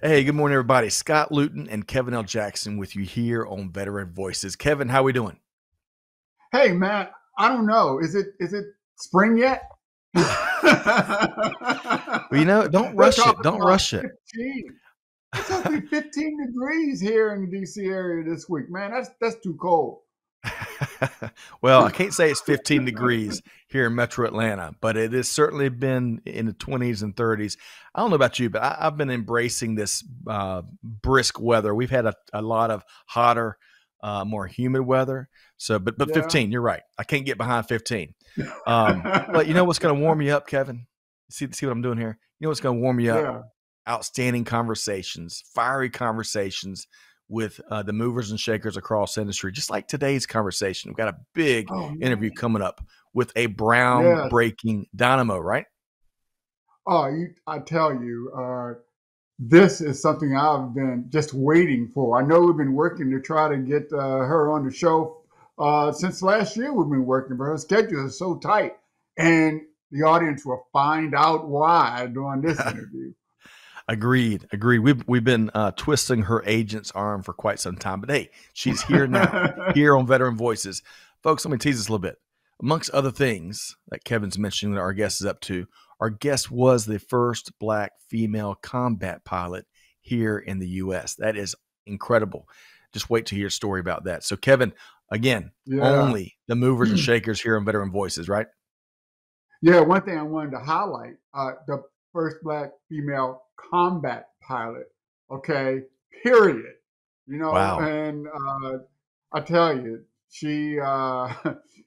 Hey, good morning, everybody. Scott Luton and Kevin L. Jackson with you here on Veteran Voices. Kevin, how we doing? Hey, man, I don't know. Is it spring yet? Well, don't They're rush it. talking Don't about rush it. 15. It's supposed to be 15 degrees here in the DC area this week, man. That's too cold. Well, I can't say it's 15 degrees here in Metro Atlanta, but it has certainly been in the 20s and 30s. I don't know about you, but I've been embracing this brisk weather. We've had a lot of hotter, more humid weather. So, but Yeah. 15, you're right. I can't get behind 15. But you know what's going to warm you up, Kevin? See what I'm doing here? You know what's going to warm you up? Yeah. Outstanding conversations, fiery conversations with the movers and shakers across the industry, just like today's conversation. We've got a big Oh, interview man. coming up with a Yes. groundbreaking dynamo, right? Oh, I tell you, this is something I've been just waiting for. I know we've been working to try to get her on the show since last year. We've been working, but her schedule is so tight, and the audience will find out why during this interview. Agreed. We've been twisting her agent's arm for quite some time, but hey, she's here now, here on Veteran Voices. Folks, let me tease this a little bit. Amongst other things that Kevin's mentioning that our guest is up to, our guest was the first Black female combat pilot here in the U.S. That is incredible. Just wait to hear a story about that. So, Kevin, again, Yeah. only the movers and shakers here on Veteran Voices, right? Yeah, one thing I wanted to highlight, the first Black female combat pilot, okay, period. Wow. And I tell you, she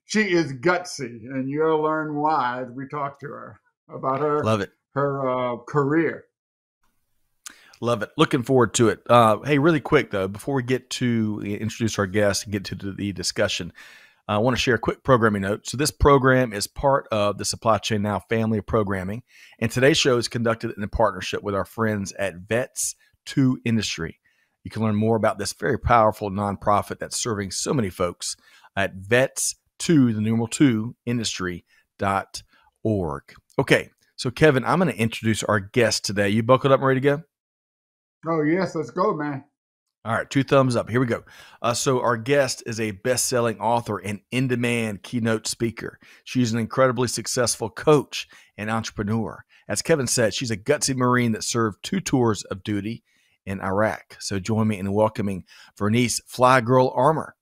she is gutsy, and you'll learn why as we talk to her about her Love it. career. Love it. Looking forward to it. Hey, really quick, though, before we get to introduce our guest and get to the discussion, I want to share a quick programming note. So this program is part of the Supply Chain Now family of programming, and today's show is conducted in a partnership with our friends at Vets 2 Industry. You can learn more about this very powerful nonprofit that's serving so many folks at vets2, the numeral 2, industry.org. Okay, so Kevin, I'm going to introduce our guest today. You buckled up and ready to go? Oh yes, let's go, man. All right, 2 thumbs up. Here we go. So our guest is a best-selling author and in-demand keynote speaker. She's an incredibly successful coach and entrepreneur. As Kevin said, she's a gutsy Marine that served 2 tours of duty in Iraq. So join me in welcoming Vernice Flygirl Armor.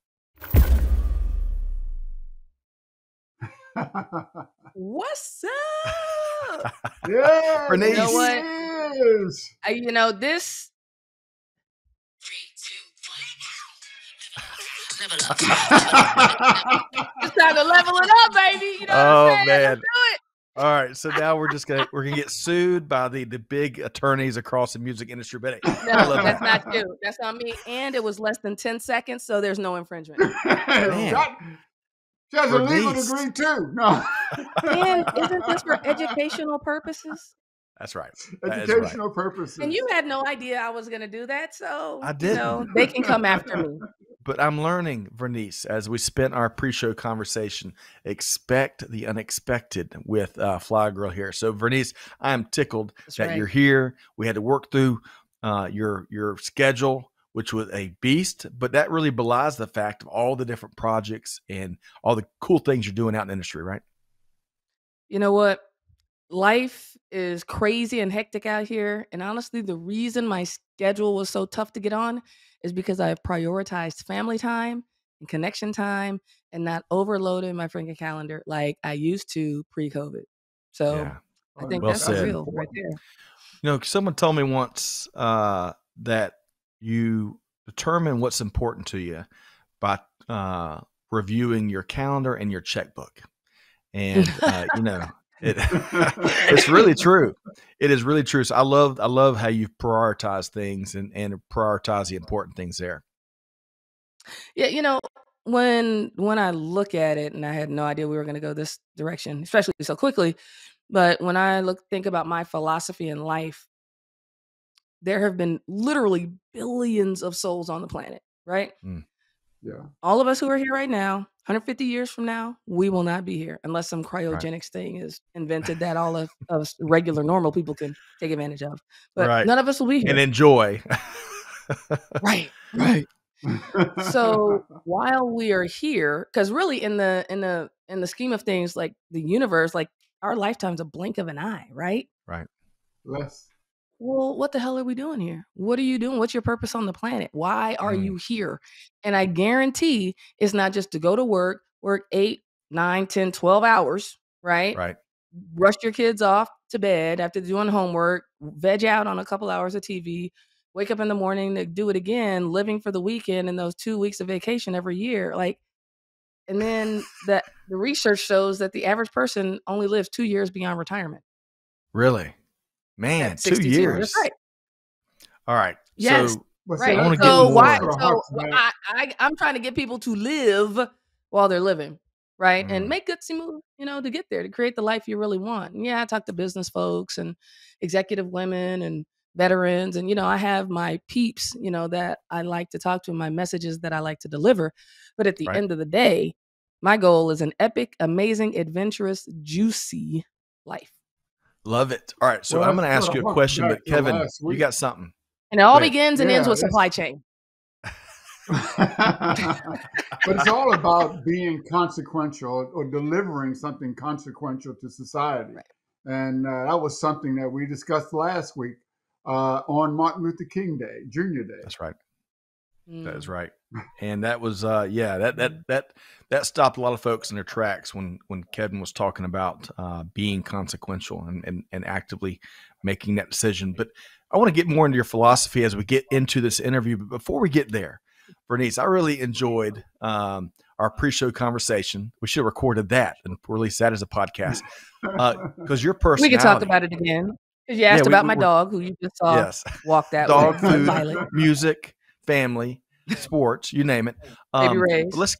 What's up? Yeah, Vernice. You know what? yes. This. It's time to level it up, baby. You know what I'm saying? Man. Let's do it. All right, so now we're gonna get sued by the big attorneys across the music industry. But hey, No, that's not you. That's not me. And it was less than 10 seconds, so there's no infringement. That, she has a legal Vernice. degree too. No. And isn't this for educational purposes? That's right. Educational purposes. And you had no idea I was going to do that, so I didn't. they can come after me. But I'm learning, Vernice, as we spent our pre-show conversation, expect the unexpected with Flygirl here. So, Vernice, I am tickled that you're here. We had to work through your schedule, which was a beast, but that really belies the fact of all the different projects and all the cool things you're doing out in the industry, right? You know what? Life is crazy and hectic out here. And honestly, the reason my schedule was so tough to get on is because I've prioritized family time and connection time and not overloading my freaking calendar like I used to pre-COVID. So Yeah. I think Well that's said. real right there. You know, someone told me once that you determine what's important to you by reviewing your calendar and your checkbook. And, it's really true. It is really true. So I love how you prioritize things and prioritize the important things there. Yeah, when I look at it, and I had no idea we were going to go this direction, especially so quickly, but when I think about my philosophy in life, there have been literally billions of souls on the planet, right? Yeah. All of us who are here right now 150 years from now, we will not be here unless some cryogenics thing is invented that all of regular normal people can take advantage of. But Right. none of us will be here. And enjoy. Right. So while we are here, because really in the scheme of things, like the universe, like our lifetime's a blink of an eye, right? Right. Less. Well, what the hell are we doing here? What are you doing? What's your purpose on the planet? Why are you here? And I guarantee it's not just to go to work 8, 9, 10, 12 hours, right? Right. Rush your kids off to bed after doing homework, veg out on a couple hours of TV, wake up in the morning to do it again, living for the weekend and those 2 weeks of vacation every year. Like, and then the research shows that the average person only lives 2 years beyond retirement. Really? Man, 2 62. years. That's right. All right. Yes. So Right. I wanna get So more. why? So I'm trying to get people to live while they're living, right? And make Gutsy Moon, to get there, to create the life you really want. And yeah, I talk to business folks and executive women and veterans, and I have my peeps, that I like to talk to, my messages that I like to deliver. But at the end of the day, my goal is an epic, amazing, adventurous, juicy life. Love it. All right. So I'm going to ask you a question, but Kevin, you got something. And it all begins and ends with supply chain. But it's all about being consequential or delivering something consequential to society. Right. And that was something that we discussed last week on Martin Luther King Day, Junior Day. That's right. That is right. And that was, that stopped a lot of folks in their tracks when Kevin was talking about being consequential and actively making that decision. But I want to get more into your philosophy as we get into this interview. But before we get there, Vernice, I really enjoyed our pre-show conversation. We should have recorded that and release that as a podcast because your personality. We can talk about it again. You asked about my dog, who you just saw walk that dog, way. food, Violet. Music, family, sports, you name it. Baby Rays. Let's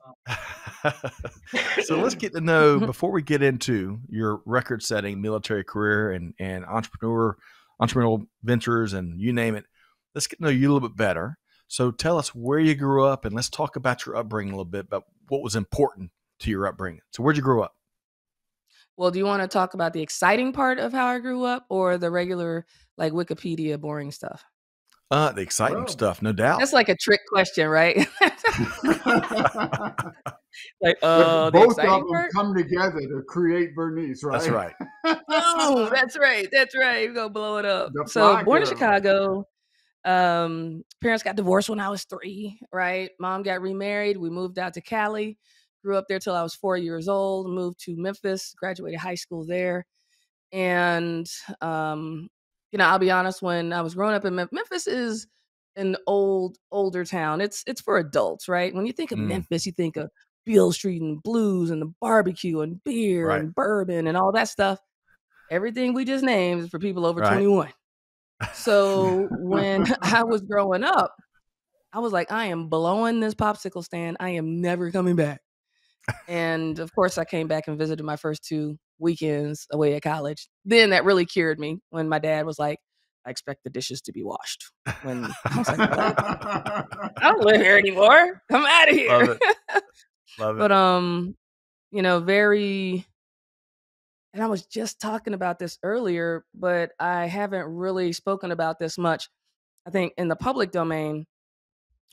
get to know, before we get into your record-setting military career and entrepreneurial ventures and you name it, let's get to know you a little bit better. So tell us where you grew up, and let's talk about your upbringing a little bit, about what was important to your upbringing. So where'd you grow up? Well, do you want to talk about the exciting part of how I grew up or the regular, like Wikipedia boring stuff? The exciting stuff, no doubt. That's like a trick question, right? Like, both of them come together to create Vernice, right? That's right. Oh, that's right. We're going to blow it up. So born in Chicago. Parents got divorced when I was 3, right? Mom got remarried. We moved out to Cali, grew up there till I was 4 years old, moved to Memphis, graduated high school there. And, I'll be honest, when I was growing up in Memphis is an older town. It's for adults, right? When you think of Memphis, you think of Beale Street and blues and the barbecue and beer and bourbon and all that stuff. Everything we just named is for people over 21. So when I was growing up, I was like, I am blowing this popsicle stand. I am never coming back. And of course, I came back and visited my first 2 weekends away at college. Then that really cured me when my dad was like, I expect the dishes to be washed. When I was like, what? I don't live here anymore. I'm out of here. Love it. Love it. But, very... And I was just talking about this earlier, but I haven't really spoken about this much, I think, in the public domain.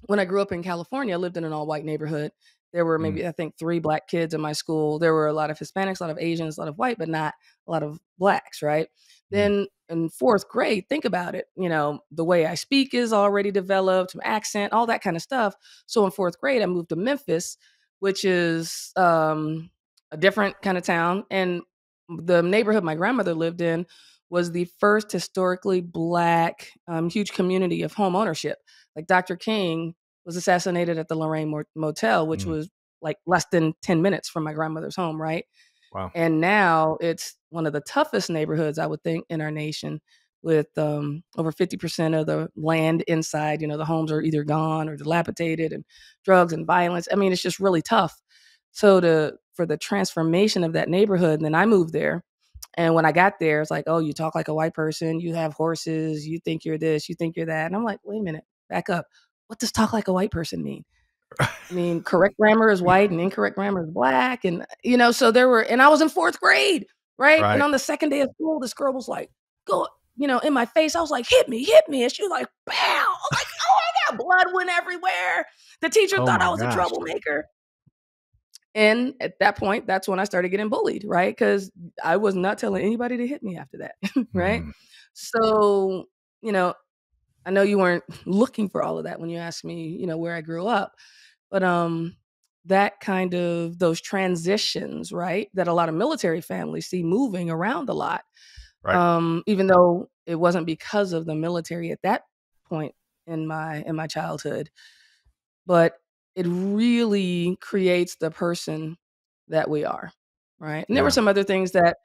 When I grew up in California, I lived in an all-white neighborhood. There were maybe, I think, 3 Black kids in my school. There were a lot of Hispanics, a lot of Asians, a lot of white, but not a lot of Blacks, right? Then in 4th grade, think about it. The way I speak is already developed, accent, all that kind of stuff. So in 4th grade, I moved to Memphis, which is a different kind of town. And the neighborhood my grandmother lived in was the first historically Black, huge community of home ownership. Like Dr. King was assassinated at the Lorraine Motel, which was like less than 10 minutes from my grandmother's home, right? Wow. And now it's one of the toughest neighborhoods, I would think, in our nation, with over 50% of the land inside. The homes are either gone or dilapidated, and drugs and violence. I mean, it's just really tough. So for the transformation of that neighborhood, and then I moved there. And when I got there, it's like, oh, you talk like a white person, you have horses, you think you're this, you think you're that. And I'm like, wait a minute, back up. What does talk like a white person mean? I mean, correct grammar is white and incorrect grammar is black. And, so and I was in 4th grade, right? And on the second day of school, this girl was like, go, in my face. I was like, hit me. And she was like, pow. I was like, oh, I got blood went everywhere. The teacher thought I was a troublemaker. And at that point, that's when I started getting bullied, right? Because I was not telling anybody to hit me after that, right? So, I know you weren't looking for all of that when you asked me, where I grew up. But that kind of those transitions, right, that a lot of military families see moving around a lot, right. Even though it wasn't because of the military at that point in my childhood, but it really creates the person that we are, right? And there were some other things that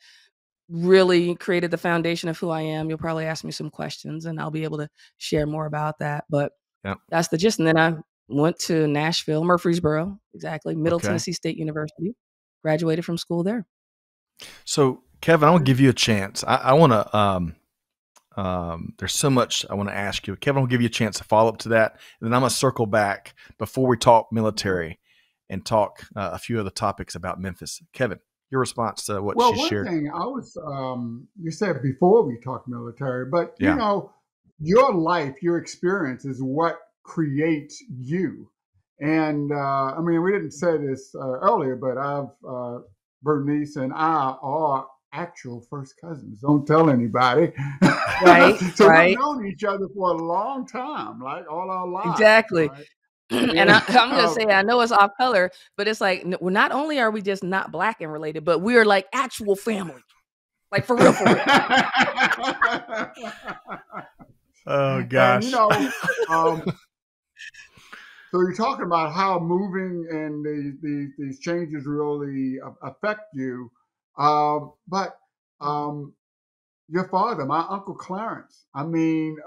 really created the foundation of who I am. You'll probably ask me some questions and I'll be able to share more about that. But that's the gist. And then I went to Nashville, Murfreesboro, exactly, Middle Tennessee State University, graduated from school there. So, Kevin, I want to give you a chance. I want to, there's so much I want to ask you. Kevin, I'll give you a chance to follow up to that. And then I'm going to circle back before we talk military and talk a few other topics about Memphis. Kevin, your response to what she shared. Well, one thing I was, you said before we talk military, but your life, your experience is what creates you. And I mean, we didn't say this earlier, but Vernice and I are actual first cousins. Don't tell anybody. Right. So right. we've known each other for a long time, like all our lives. Exactly. Right? And I'm going to say, I know it's off color, but it's like, not only are we just not Black and related, but we're like actual family. Like for real, for real. Oh, gosh. And, so you're talking about how moving and these changes really affect you. But your father, my Uncle Clarence, I mean,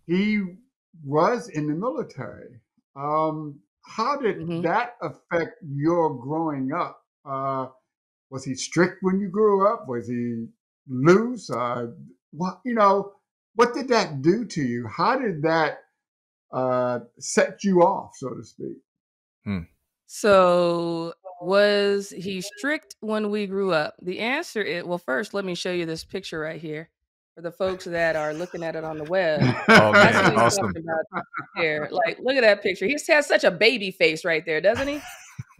he was in the military. How did that affect your growing up? Was he strict when you grew up? Was he loose? What did that do to you? How did that set you off, so to speak? So was he strict when we grew up? The answer is, well, first, let me show you this picture right here. For the folks that are looking at it on the web. Oh, man, awesome. About here. Like, look at that picture. He has such a baby face right there, doesn't he?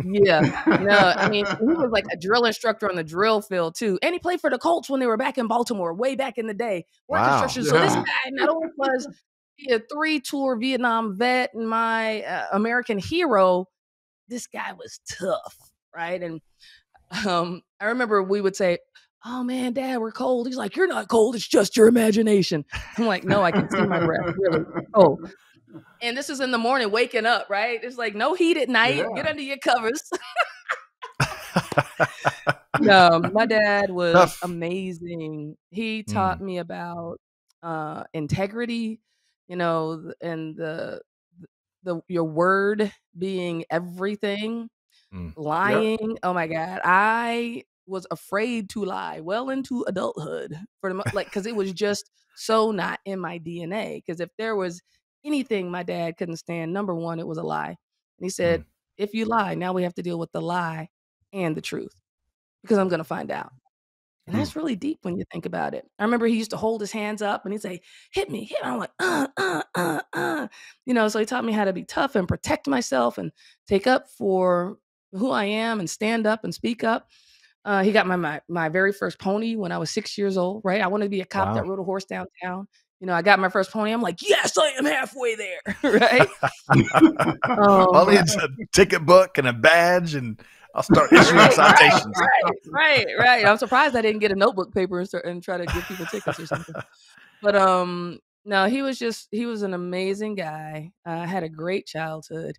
Yeah. No, I mean, he was like a drill instructor on the drill field too. And he played for the Colts when they were back in Baltimore, way back in the day. Wow. So this guy not only was he a 3-tour Vietnam vet and my American hero, this guy was tough, right? And I remember we would say, oh man, Dad, we're cold. He's like, you're not cold. It's just your imagination. I'm like, no, I can see my breath. Really cold. And this is in the morning, waking up, right? It's like no heat at night. Get under your covers. No, my dad was amazing. He taught me about integrity, and your word being everything. Lying. Yep. Oh my God. I was afraid to lie well into adulthood because it was just so not in my DNA. Because if there was anything my dad couldn't stand, number one, it was a lie. And he said, if you lie, now we have to deal with the lie and the truth because I'm going to find out. And that's really deep when you think about it. I remember he used to hold his hands up and he'd say, hit me. I'm like, so he taught me how to be tough and protect myself and take up for who I am and stand up and speak up. He got my very first pony when I was 6 years old, right? I wanted to be a cop that rode a horse downtown. I got my first pony. I'm like, yes, I am halfway there, right? I'll need a ticket book and a badge and I'll start issuing citations. Right. I'm surprised I didn't get a notebook paper and try to give people tickets or something. But no, he was an amazing guy. I had a great childhood.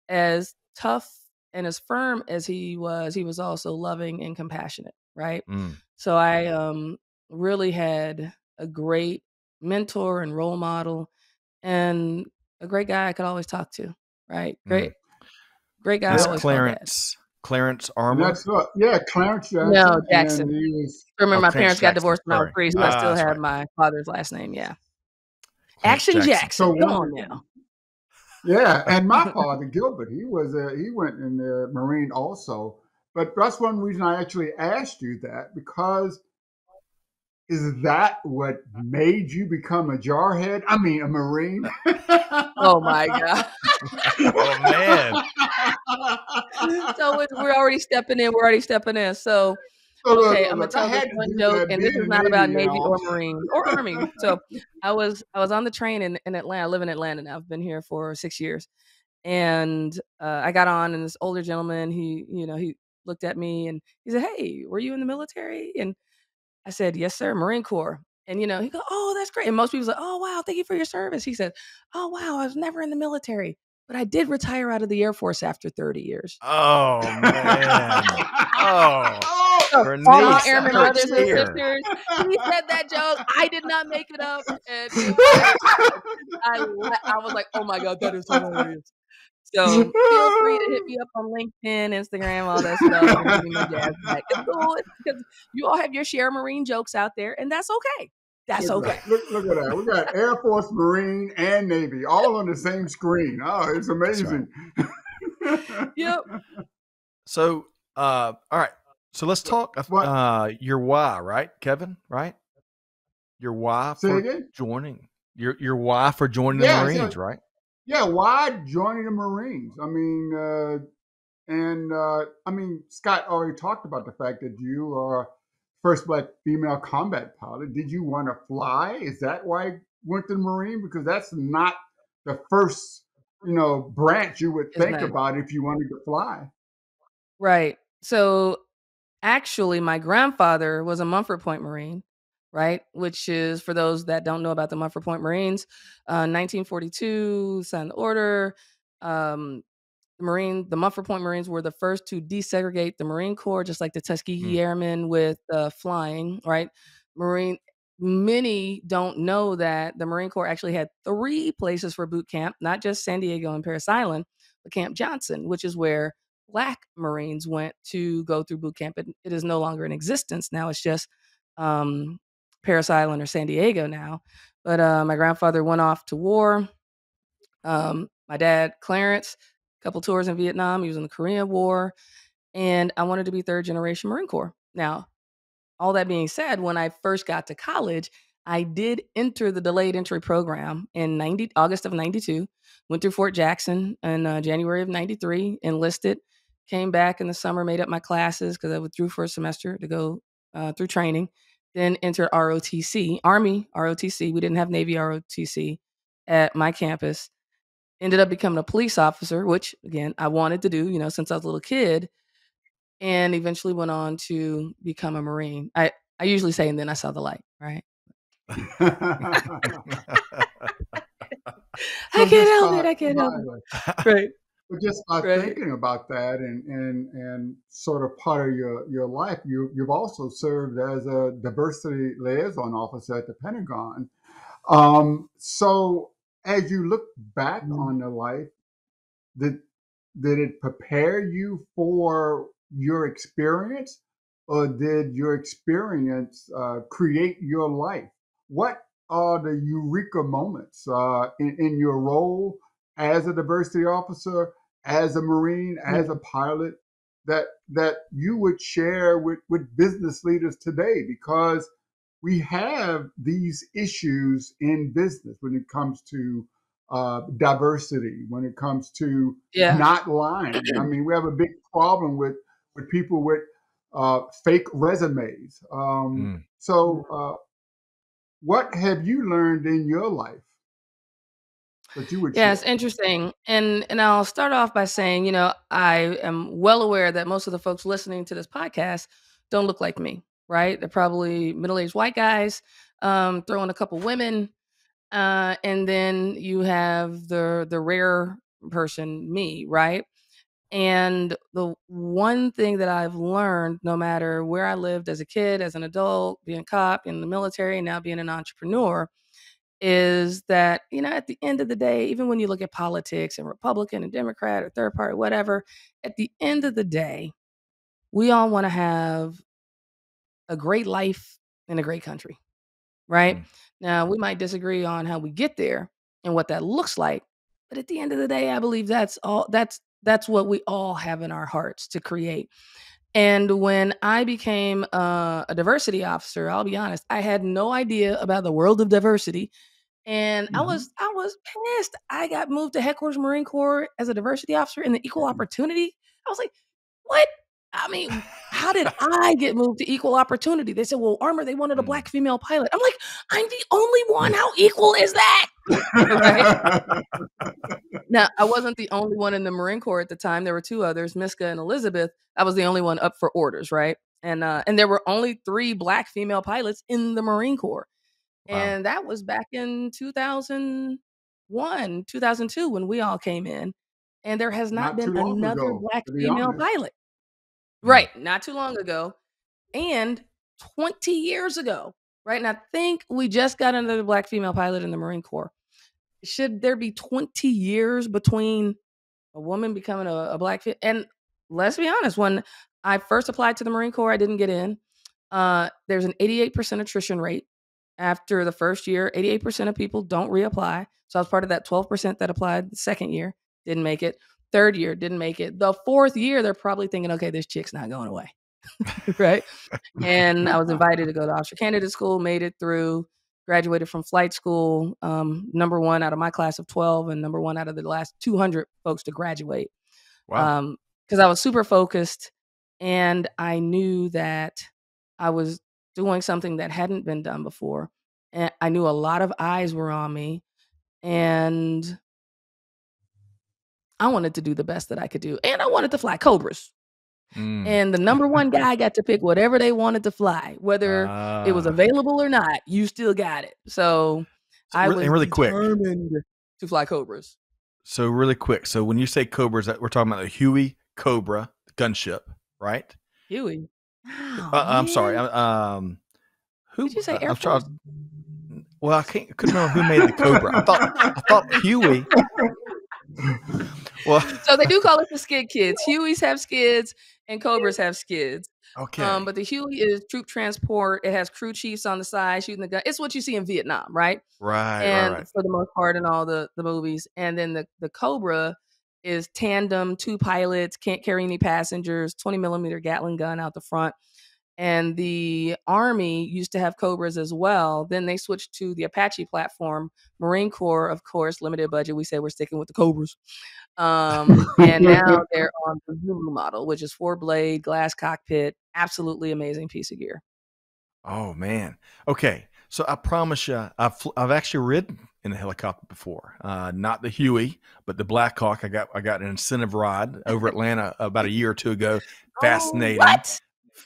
As tough and as firm as he was also loving and compassionate, right? So I really had a great mentor and role model and a great guy I could always talk to, right? Great guy. That's Clarence Armour? Clarence Jackson. No, Jackson. Remember, my parents got Jackson. divorced when I was 3, so I still have my father's last name, Action Jackson. Come on now. Yeah, and my father, Gilbert, he went in the Marine also. But that's one reason I actually asked you that, because is that what made you become a jarhead? I mean, a Marine? Oh my God. Oh man. So we're already stepping in. We're already stepping in. So, So okay, I'm gonna look, I tell this had to one do joke, that and this being is a not about Navy, Navy or Marine or Army. So I was on the train in Atlanta. I live in Atlanta now. I've been here for 6 years, and I got on, and this older gentleman, he looked at me and he said, "Hey, were you in the military?" And I said, "Yes, sir, Marine Corps." And he go, "Oh, that's great." And most people say, "Oh, wow, thank you for your service." He said, "Oh, wow, I was never in the military, but I did retire out of the Air Force after 30 years." Oh man. Oh, So, all my Vernice, that airmen hurts brothers Oh, and here. sisters, he said that joke. I did not make it up, and it was I was like, "Oh my god, that is hilarious." So, feel free to hit me up on LinkedIn, Instagram, all that stuff, and give me my jazz back. It's cool. It's because you all have your share Marine jokes out there, and that's okay. That's okay. look at that. We got Air Force, Marine, and Navy all on the same screen. Oh, it's That's right. amazing. Yep. So, all right. So let's talk What? your why, right, Kevin? Right? Your why Say for again? joining. Your why for joining the Yes, yeah, Marines, right? yeah. Why joining the Marines? I mean, I mean, Scott already talked about the fact that you are first black female combat pilot. Did you want to fly? Is that why you went to the Marine? Because that's not the first, branch you would Yes, think ma'am. about if you wanted to fly. Right. So, actually, my grandfather was a Mumford Point Marine, right? Which is, for those that don't know about the Mumford Point Marines, 1942, signed the order. Um, the Mumford Point Marines were the first to desegregate the Marine Corps, just like the Mm, Tuskegee Airmen with flying, right? Marine. Many don't know that the Marine Corps actually had 3 places for boot camp, not just San Diego and Parris Island, but Camp Johnson, which is where Black Marines went to go through boot camp. It is no longer in existence now. It's just um, Parris Island or San Diego now. But my grandfather went off to war. My dad, Clarence, a couple tours in Vietnam. He was in the Korean War, and I wanted to be third generation Marine Corps. Now, all that being said, when I first got to college, I did enter the delayed entry program in August of 92, went through Fort Jackson in January of 93, enlisted, came back in the summer, made up my classes because I withdrew for a semester to go through training, then entered ROTC, Army ROTC. We didn't have Navy ROTC at my campus. Ended up becoming a police officer, which again, I wanted to do, since I was a little kid, and eventually went on to become a Marine. I usually say, and then I saw the light, right? I So can't just help by it. I can't help by it. Right, but just by right. thinking about that and sort of part of your life, you've also served as a diversity liaison officer at the Pentagon. So as you look back Mhm. on the life, did did it prepare you for your experience, or did your experience create your life? What are the eureka moments in your role as a diversity officer, as a Marine, as a Mhm. pilot that you would share with business leaders today? Because we have these issues in business when it comes to diversity, when it comes to Yeah. not lying. I mean, we have a big problem with people with fake resumes. mm. What have you learned in your life that you would Yeah, it's share? interesting. And I'll start off by saying, I am well aware that most of the folks listening to this podcast don't look like me, right? They're probably middle-aged white guys, throw in a couple women, and then you have the rare person, me, right? And the one thing that I've learned, no matter where I lived as a kid, as an adult, being a cop, in the military, now being an entrepreneur, is that, at the end of the day, even when you look at politics and Republican and Democrat or third party, whatever, at the end of the day, we all want to have a great life in a great country, right? Mm. Now, we might disagree on how we get there and what that looks like, But at the end of the day, I believe that's what we all have in our hearts to create. And when I became a diversity officer, I'll be honest, I had no idea about the world of diversity. And I was pissed. I got moved to headquarters Marine Corps as a diversity officer in the equal opportunity. I was like, what? I mean, how did I get moved to equal opportunity? They said, well, Armor, they wanted a black female pilot. I'm like, I'm the only one. How equal is that? Right? Now, I wasn't the only one in the Marine Corps at the time. There were two others, Miska and Elizabeth. I was the only one up for orders, right? And there were only 3 black female pilots in the Marine Corps. Wow. And that was back in 2001, 2002 when we all came in. And there has not been another black female pilot. Right. Not too long ago. And 20 years ago. Right. And I think we just got another black female pilot in the Marine Corps. Should there be 20 years between a woman becoming a black female? And let's be honest, when I first applied to the Marine Corps, I didn't get in. There's an 88% attrition rate. After the first year, 88% of people don't reapply. So I was part of that 12% that applied the second year, didn't make it. Third year, didn't make it. The fourth year, they're probably thinking, okay, this chick's not going away. Right? And I was invited to go to officer candidate school, made it through, graduated from flight school, number 1 out of my class of 12 and number 1 out of the last 200 folks to graduate. Wow. Because I was super focused and I knew that I was doing something that hadn't been done before. And I knew a lot of eyes were on me and I wanted to do the best that I could do. And I wanted to fly Cobras. And the number 1 guy got to pick whatever they wanted to fly, whether it was available or not, you still got it. So I was determined to fly Cobras. So really quick. So when you say Cobras, we're talking about the Huey Cobra gunship, right? Huey. Oh, I'm sorry. Who did you say? Air Force? Well, I couldn't remember who made the Cobra. I thought Huey. Well, so they do call it the skid kids. Hueys have skids and Cobras have skids. Okay. But the Huey is troop transport. It has crew chiefs on the side shooting the gun. It's what you see in Vietnam, right? Right. And right. for the most part in all the movies. And then the Cobra is tandem, 2 pilots, can't carry any passengers, 20 millimeter Gatling gun out the front. And the Army used to have Cobras as well. Then they switched to the Apache platform. Marine Corps, of course, limited budget. We say we're sticking with the Cobras. And now they're on the Zulu model, which is 4-blade, glass cockpit. Absolutely amazing piece of gear. Oh, man. Okay. So I promise you, I've actually ridden in a helicopter before. Not the Huey, but the Black Hawk. I got an incentive ride over Atlanta about a year or 2 ago. Fascinating. What?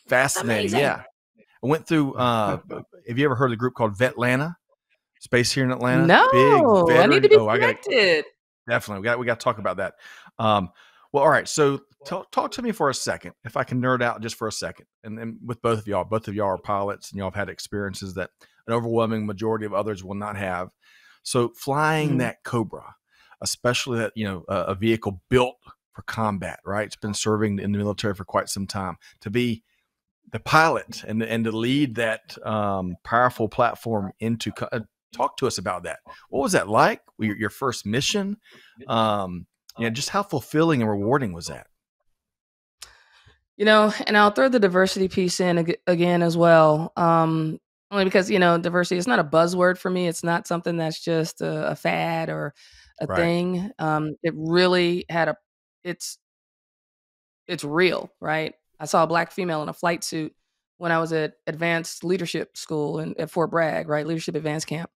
Fascinating. Amazing. Yeah. I went through, have you ever heard of the group called Vetlanta? Space here in Atlanta? No. Big I need to be connected. Definitely. We got to talk about that. Well, all right. So talk to me for a second, if I can nerd out just for a second. And with both of y'all are pilots and y'all have had experiences that an overwhelming majority of others will not have. So flying that Cobra, especially that, a vehicle built for combat, right? It's been serving in the military for quite some time. To be the pilot and to lead that powerful platform into talk to us about that. What was that like? Your first mission? Just how fulfilling and rewarding was that? And I'll throw the diversity piece in again as well. Only because, diversity is not a buzzword for me. It's not something that's just a fad or a thing. It really had it's real, right? I saw a Black female in a flight suit when I was at advanced leadership school at Fort Bragg, right? Leadership Advanced Camp.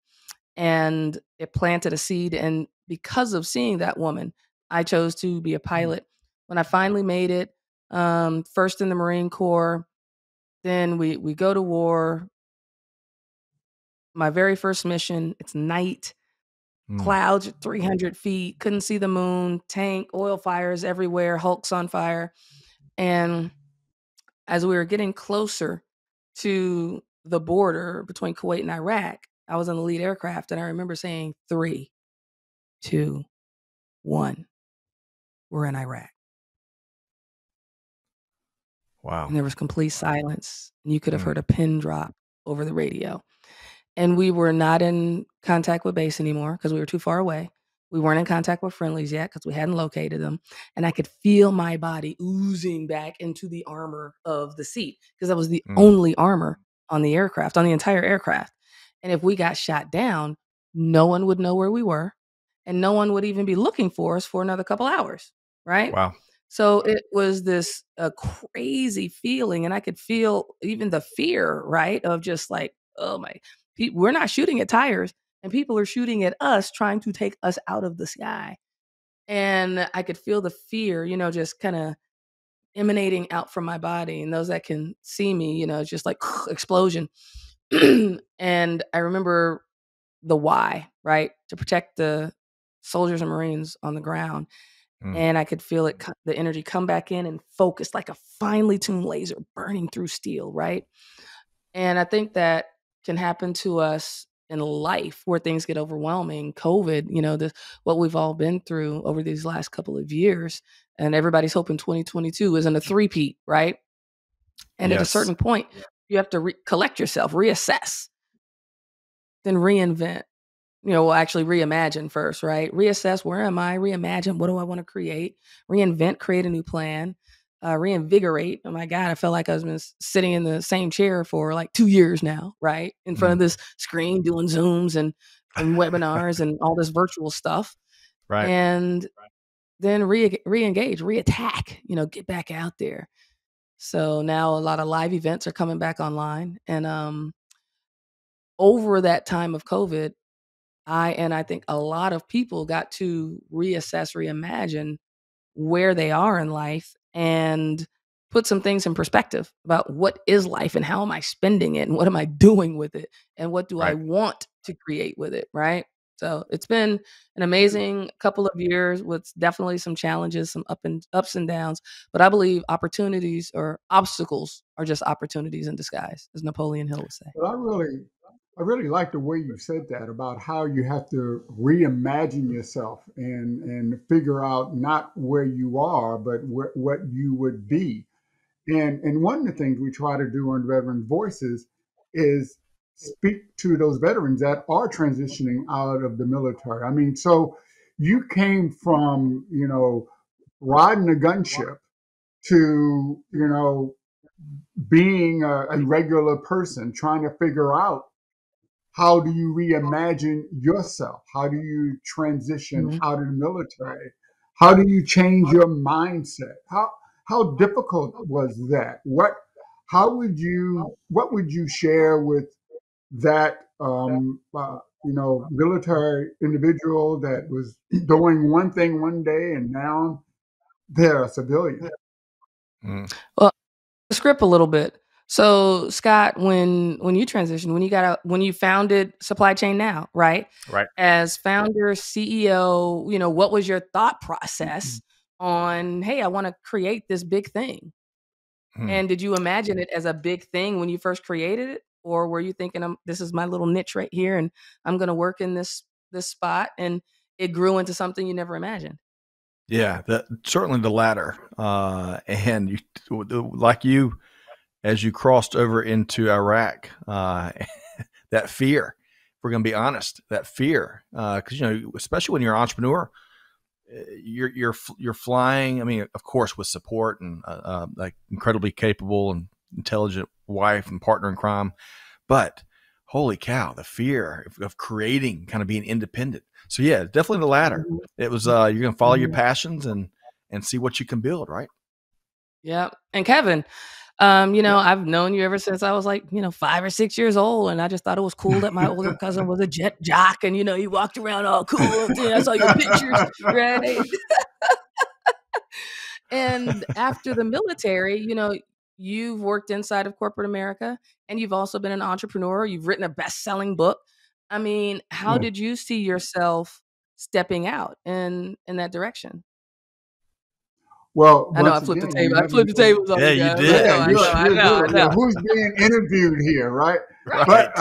And it planted a seed. And because of seeing that woman, I chose to be a pilot. When I finally made it, first in the Marine Corps, then we go to war. My very first mission, it's night, clouds at 300 feet, couldn't see the moon, tank, oil fires everywhere, Hulk's on fire. And as we were getting closer to the border between Kuwait and Iraq, I was in the lead aircraft, and I remember saying 3, 2, 1, we're in Iraq. Wow. And there was complete silence, and you could have heard a pin drop over the radio. And we were not in contact with base anymore because we were too far away. We weren't in contact with friendlies yet because we hadn't located them. And I could feel my body oozing back into the armor of the seat because that was the only armor on the aircraft, on the entire aircraft. And if we got shot down, no one would know where we were and no one would even be looking for us for another couple hours, right? Wow. So it was this crazy feeling, and I could feel even the fear, right, of just like, oh my, we're not shooting at tires, and people are shooting at us, trying to take us out of the sky. And I could feel the fear, just kind of emanating out from my body. And those that can see me, it's just like explosion. And I remember the why, right, to protect the soldiers and Marines on the ground. And I could feel it, the energy come back in and focus like a finely tuned laser burning through steel, right? And I think that can happen to us in life where things get overwhelming. COVID, what we've all been through over these last couple of years, and everybody's hoping 2022 isn't a three-peat, right? And at a certain point, you have to collect yourself, reassess, then reinvent. Actually reimagine first, right? Reassess, where am I? Reimagine, what do I want to create? Reinvent, create a new plan. Reinvigorate. Oh my God, I felt like I was been sitting in the same chair for like 2 years now, right? In front of this screen doing Zooms and webinars and all this virtual stuff. Right. And then re-engage, re-attack, get back out there. So now a lot of live events are coming back online. And over that time of COVID, I think a lot of people got to reassess, reimagine where they are in life and put some things in perspective about what is life and how am I spending it and what am I doing with it and what do I want to create with it, right? So it's been an amazing couple of years with definitely some challenges, some ups and downs, but I believe opportunities or obstacles are just opportunities in disguise, as Napoleon Hill would say. But I really like the way you said that about how you have to reimagine yourself and figure out not where you are, but what you would be. And one of the things we try to do on Veteran Voices is speak to those veterans that are transitioning out of the military. I mean, so you came from, riding a gunship to, being a regular person, trying to figure out how do you reimagine yourself? How do you transition out of the military? How do you change your mindset? How difficult was that? What would you share with that military individual that was doing one thing one day and now they're a civilian? Well, the script a little bit. So Scott, when you transitioned, when you founded Supply Chain Now, right? Right. As founder, CEO, what was your thought process on, hey, I want to create this big thing? And did you imagine it as a big thing when you first created it? Or were you thinking, this is my little niche right here and I'm going to work in this spot, and it grew into something you never imagined? Yeah, certainly the latter. And like you, as you crossed over into Iraq, that fear, if we're going to be honest, that fear, because, especially when you're an entrepreneur, you're flying. I mean, of course, with support and like incredibly capable and intelligent wife and partner in crime, but holy cow, the fear of creating, kind of being independent. So yeah, definitely the latter. It was you're going to follow your passions and see what you can build, right? Yeah. And Kevin, I've known you ever since I was like, 5 or 6 years old. And I just thought it was cool that my older cousin was a jet jock and, he walked around all cool. I saw your pictures, right? And after the military, you've worked inside of corporate America and you've also been an entrepreneur. You've written a best-selling book. I mean, how did you see yourself stepping out in that direction? Well, I know I flipped the table. I flipped the tables on you guys. You did. I know. Who's being interviewed here, right? But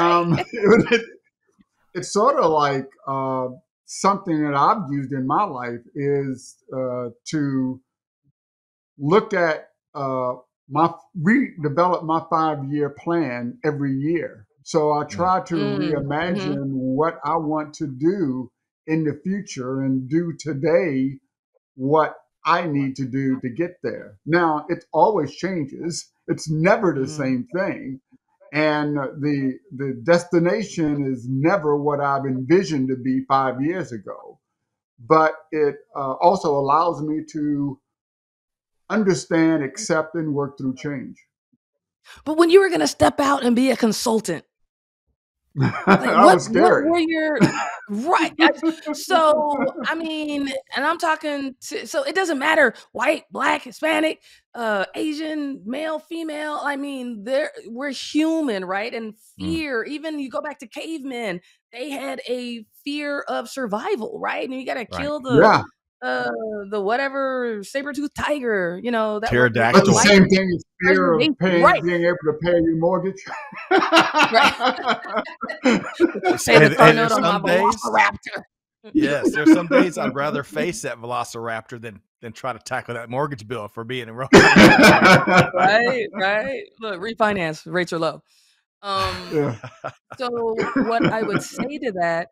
it's sort of like something that I've used in my life is to look at redevelop my 5-year plan every year. So I try to reimagine what I want to do in the future and do today what I need to do to get there. Now, it always changes. It's never the same thing. And the destination is never what I've envisioned to be 5 years ago. But it also allows me to understand, accept, and work through change. But when you were going to step out and be a consultant, like, That was scary. what were your right? So I mean, and I'm talking to, so it doesn't matter white, black, Hispanic, Asian, male, female. I mean, we're human, right? And fear. Even you go back to cavemen, they had a fear of survival, right? And you got to kill Yeah. the whatever saber-toothed tiger, you know, that Pterodactyl. That's the same thing as fear of right. being able to pay your mortgage. Right. Pay the car note on my Velociraptor. Yes, there's some days I'd rather face that Velociraptor than try to tackle that mortgage bill for being in right. Look, refinance rates are low. So what I would say to that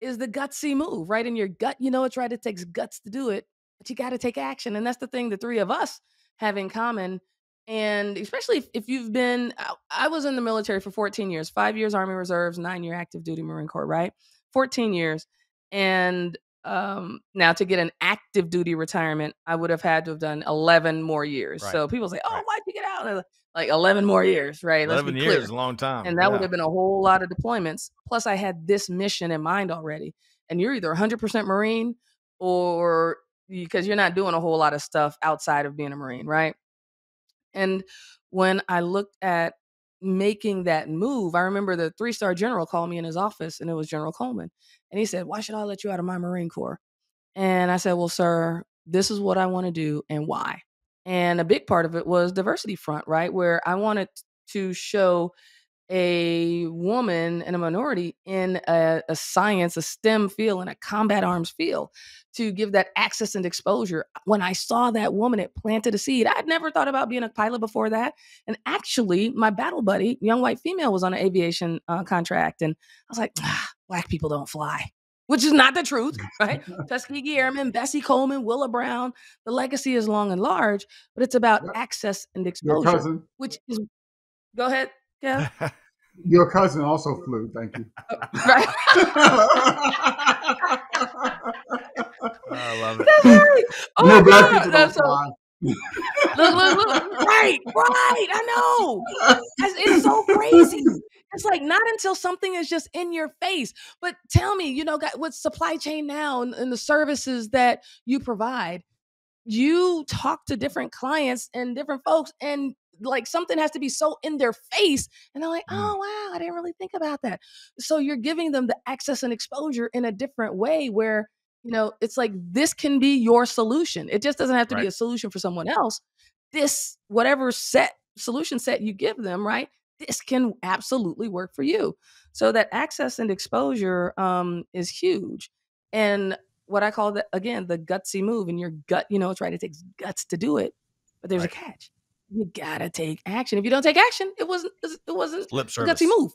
is the gutsy move, right? In your gut, you know it's right. It takes guts to do it, but you got to take action. And that's the thing the three of us have in common. And especially if you've been, I was in the military for 14 years, 5 years Army Reserves, 9-year active duty Marine Corps, right? 14 years. And now to get an active duty retirement, I would have had to have done 11 more years. Right. So people say, oh, why'd you get out? Like 11 more years, right? 11 years is a long time. And that would have been a whole lot of deployments. Plus, I had this mission in mind already. And you're either 100% Marine or because you're not doing a whole lot of stuff outside of being a Marine, right? And when I looked at making that move, I remember the 3-star general called me in his office, and it was General Coleman. And he said, why should I let you out of my Marine Corps? And I said, well, sir, this is what I want to do and why. And a big part of it was diversity front, right? Where I wanted to show a woman and a minority in a science, a STEM field, and a combat arms field to give that access and exposure. When I saw that woman, it planted a seed. I'd never thought about being a pilot before that. And actually, my battle buddy, young white female, was on an aviation contract. And I was like, Black people don't fly. Which is not the truth, right? Tuskegee Airmen, Bessie Coleman, Willa Brown. The legacy is long and large, but it's about access and exposure. Your cousin. Which is, go ahead, yeah. Your cousin also flew. Thank you. Right. I love it. That's right. Oh no, my Black God. people don't fly. Look. Right. I know. It's so crazy. It's like not until something is just in your face. But tell me, you know, with supply chain now and the services that you provide, you talk to different clients and different folks, and like something has to be so in their face. And they're like, oh, wow, I didn't really think about that. So you're giving them the access and exposure in a different way where, you know, it's like this can be your solution. It just doesn't have to be a solution for someone else. This, whatever solution set you give them, right? This can absolutely work for you. So that access and exposure is huge. And what I call the gutsy move. In your gut, you know, it's right. It takes guts to do it, but there's a catch. You gotta take action. If you don't take action, it wasn't lip a gutsy move.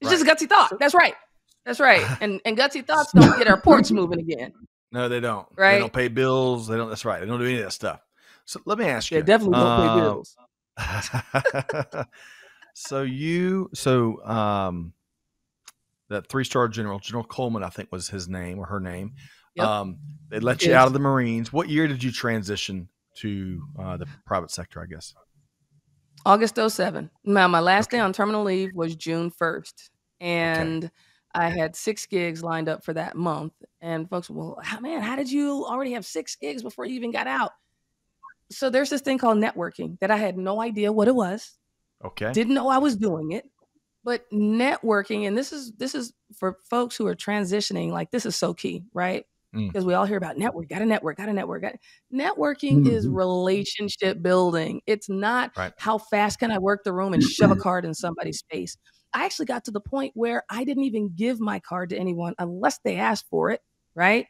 It's just a gutsy thought. That's right. And gutsy thoughts don't get our ports moving again. No, they don't. Right? They don't pay bills. They don't. That's right. They don't do any of that stuff. So let me ask you. They definitely don't pay bills. That 3-star General Coleman, I think was his name or her name. Yep. They let you out of the Marines. What year did you transition to the private sector, I guess? August 2007. Now, my last day on terminal leave was June 1st. And I had 6 gigs lined up for that month. And folks, well, how did you already have 6 gigs before you even got out? So there's this thing called networking that I had no idea what it was. Okay. Didn't know I was doing it. But networking, and this is for folks who are transitioning, like this is so key, right? Because we all hear about network, got to network. Networking is relationship building. It's not how fast can I work the room and shove a card in somebody's face. I actually got to the point where I didn't even give my card to anyone unless they asked for it, right?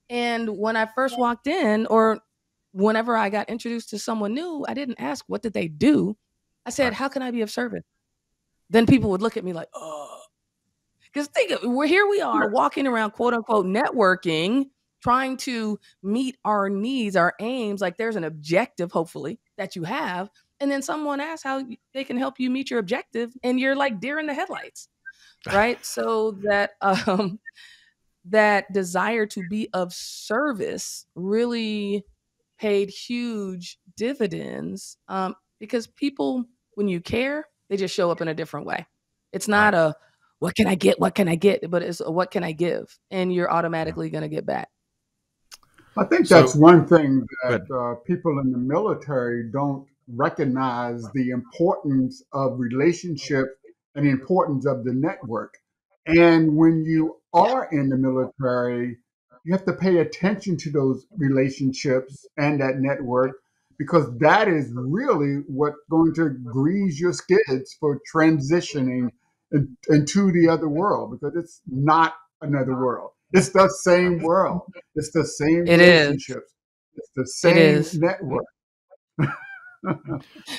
And when I first walked in, or whenever I got introduced to someone new, I didn't ask, what did they do? I said, how can I be of service? Then people would look at me like, oh, Because here we are walking around, quote unquote, networking, trying to meet our needs, our aims. Like there's an objective, hopefully, that you have. And then someone asks how they can help you meet your objective. And you're like deer in the headlights, right? So that desire to be of service really paid huge dividends, because people, when you care, they just show up in a different way. It's not a what can I get, but it's a, what can I give, and you're automatically going to get back. I think that's one thing that people in the military don't recognize, the importance of relationship and the importance of the network. And when you are in the military, you have to pay attention to those relationships and that network, because that is really what's going to grease your skids for transitioning into the other world, because it's not another world. It's the same world. It's the same relationships. It's the same network.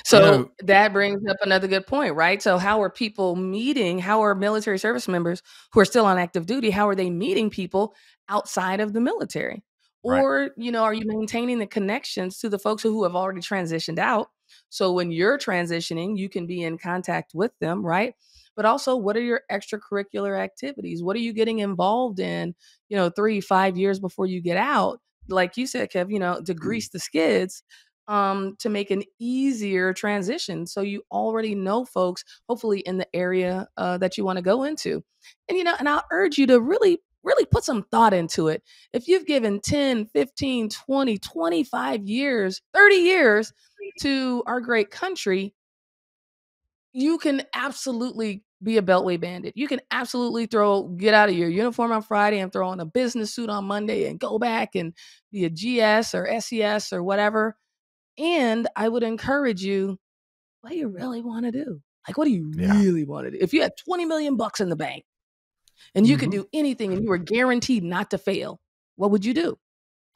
So that brings up another good point, right? So how are people meeting? How are military service members who are still on active duty, how are they meeting people outside of the military? Or, are you maintaining the connections to the folks who have already transitioned out? So when you're transitioning, you can be in contact with them, right? But also, what are your extracurricular activities? What are you getting involved in, 3-5 years before you get out? Like you said, Kev, to grease the skids, to make an easier transition. So you already know folks, hopefully in the area that you want to go into. And I'll urge you to really put some thought into it. If you've given 10, 15, 20, 25 years, 30 years to our great country, you can absolutely be a Beltway bandit. You can absolutely get out of your uniform on Friday and throw on a business suit on Monday and go back and be a GS or SES or whatever. And I would encourage you, what do you really want to do? Like, what do you really want to do? If you had 20 million bucks in the bank and you could do anything and you were guaranteed not to fail, what would you do?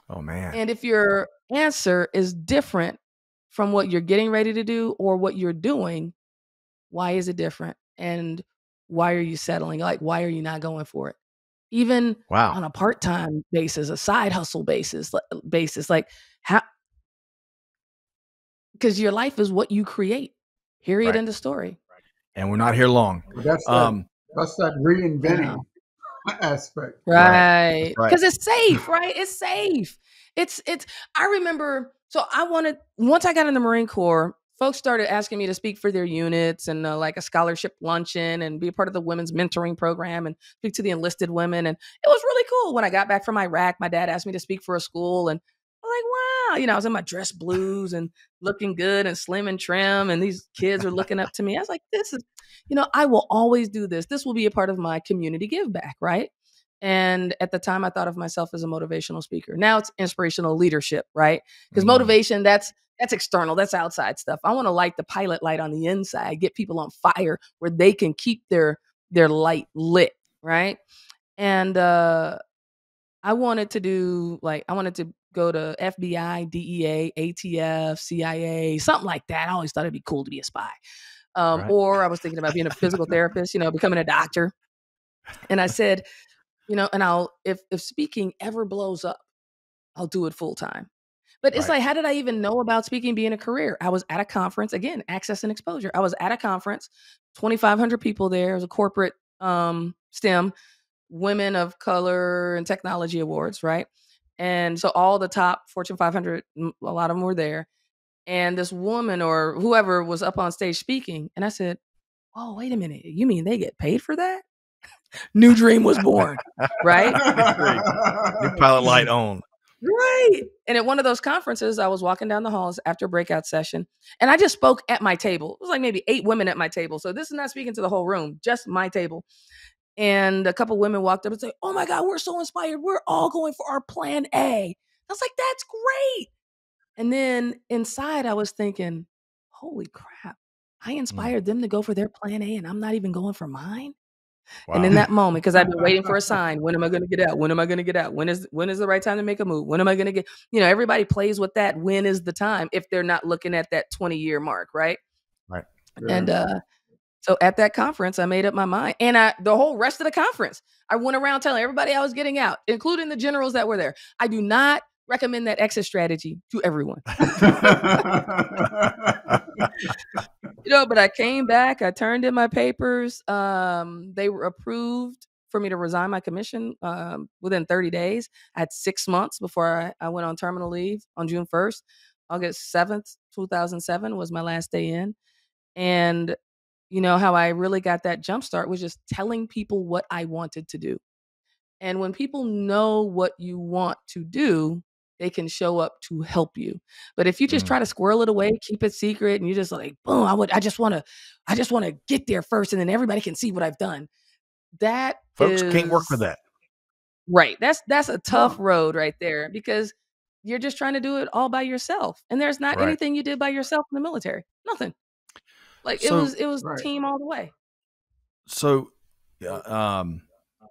Oh, man. And if your answer is different from what you're getting ready to do or what you're doing, why is it different? And why are you settling? Like, why are you not going for it? Even on a part-time basis, a side hustle basis, like how, because your life is what you create. Period. End of story. And we're not here long. That's that reinventing aspect. Right. Because it's safe, right? It's safe. It's I remember, so once I got in the Marine Corps, folks started asking me to speak for their units and like a scholarship luncheon and be a part of the women's mentoring program and speak to the enlisted women. And it was really cool. When I got back from Iraq, my dad asked me to speak for a school, and I'm like, wow, I was in my dress blues and looking good and slim and trim, and these kids are looking up to me. I was like, this is, I will always do this. This will be a part of my community give back, right? And at the time, I thought of myself as a motivational speaker. Now it's inspirational leadership, right? Because motivation, that's external, that's outside stuff. I want to light the pilot light on the inside, get people on fire where they can keep their light lit, right? And I wanted to go to FBI, DEA, ATF, CIA, something like that. I always thought it'd be cool to be a spy. Or I was thinking about being a physical therapist, becoming a doctor. And I said, and if speaking ever blows up, I'll do it full time. But it's like, how did I even know about speaking being a career? I was at a conference, again, access and exposure. I was at a conference, 2,500 people there. It was a corporate STEM, Women of Color and Technology Awards, right? And so all the top Fortune 500, a lot of them were there. And this woman or whoever was up on stage speaking. And I said, oh, wait a minute. You mean they get paid for that? New dream was born, right? New pilot light on. Right. And at one of those conferences, I was walking down the halls after a breakout session, and I just spoke at my table. It was like maybe 8 women at my table. So this is not speaking to the whole room, just my table. And a couple women walked up and said, oh my God, we're so inspired. We're all going for our plan A. I was like, that's great. And then inside I was thinking, holy crap, I inspired them to go for their plan A and I'm not even going for mine. Wow. And in that moment, because I've been waiting for a sign, when am I going to get out? When am I going to get out? When is the right time to make a move? When am I going to get, everybody plays with that. When is the time if they're not looking at that 20-year mark, right? Right. And So at that conference, I made up my mind. And the whole rest of the conference, I went around telling everybody I was getting out, including the generals that were there. I do not recommend that exit strategy to everyone. But I came back, I turned in my papers. They were approved for me to resign my commission within 30 days. I had 6 months before I went on terminal leave on June 1st. August 7th, 2007 was my last day in. And how I really got that jump start was just telling people what I wanted to do. And when people know what you want to do, they can show up to help you. But if you just try to squirrel it away, keep it secret, and you're just like, boom, I just want to get there first, and then everybody can see what I've done. That Folks can't work with that. Right. That's a tough road right there, because you're just trying to do it all by yourself. And there's not anything you did by yourself in the military. Nothing. Like it was team all the way. So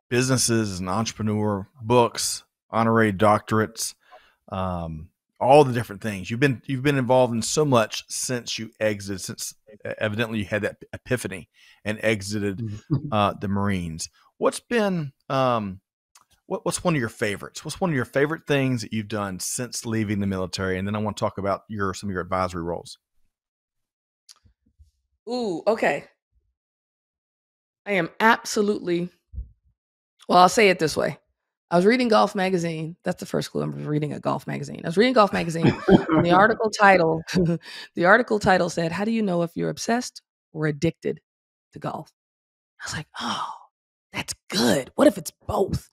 businesses, as an entrepreneur, books, honorary doctorates, all the different things. You've been involved in so much since you exited, since evidently you had that epiphany and exited the Marines. What's been what's one of your favorites? What's one of your favorite things that you've done since leaving the military? And then I want to talk about some of your advisory roles. Ooh, okay. I am absolutely, well, I'll say it this way. I was reading Golf Magazine. That's the first clue. I'm reading a golf magazine. I was reading Golf Magazine. And the article title said, "How do you know if you're obsessed or addicted to golf?" I was like, oh, that's good. What if it's both?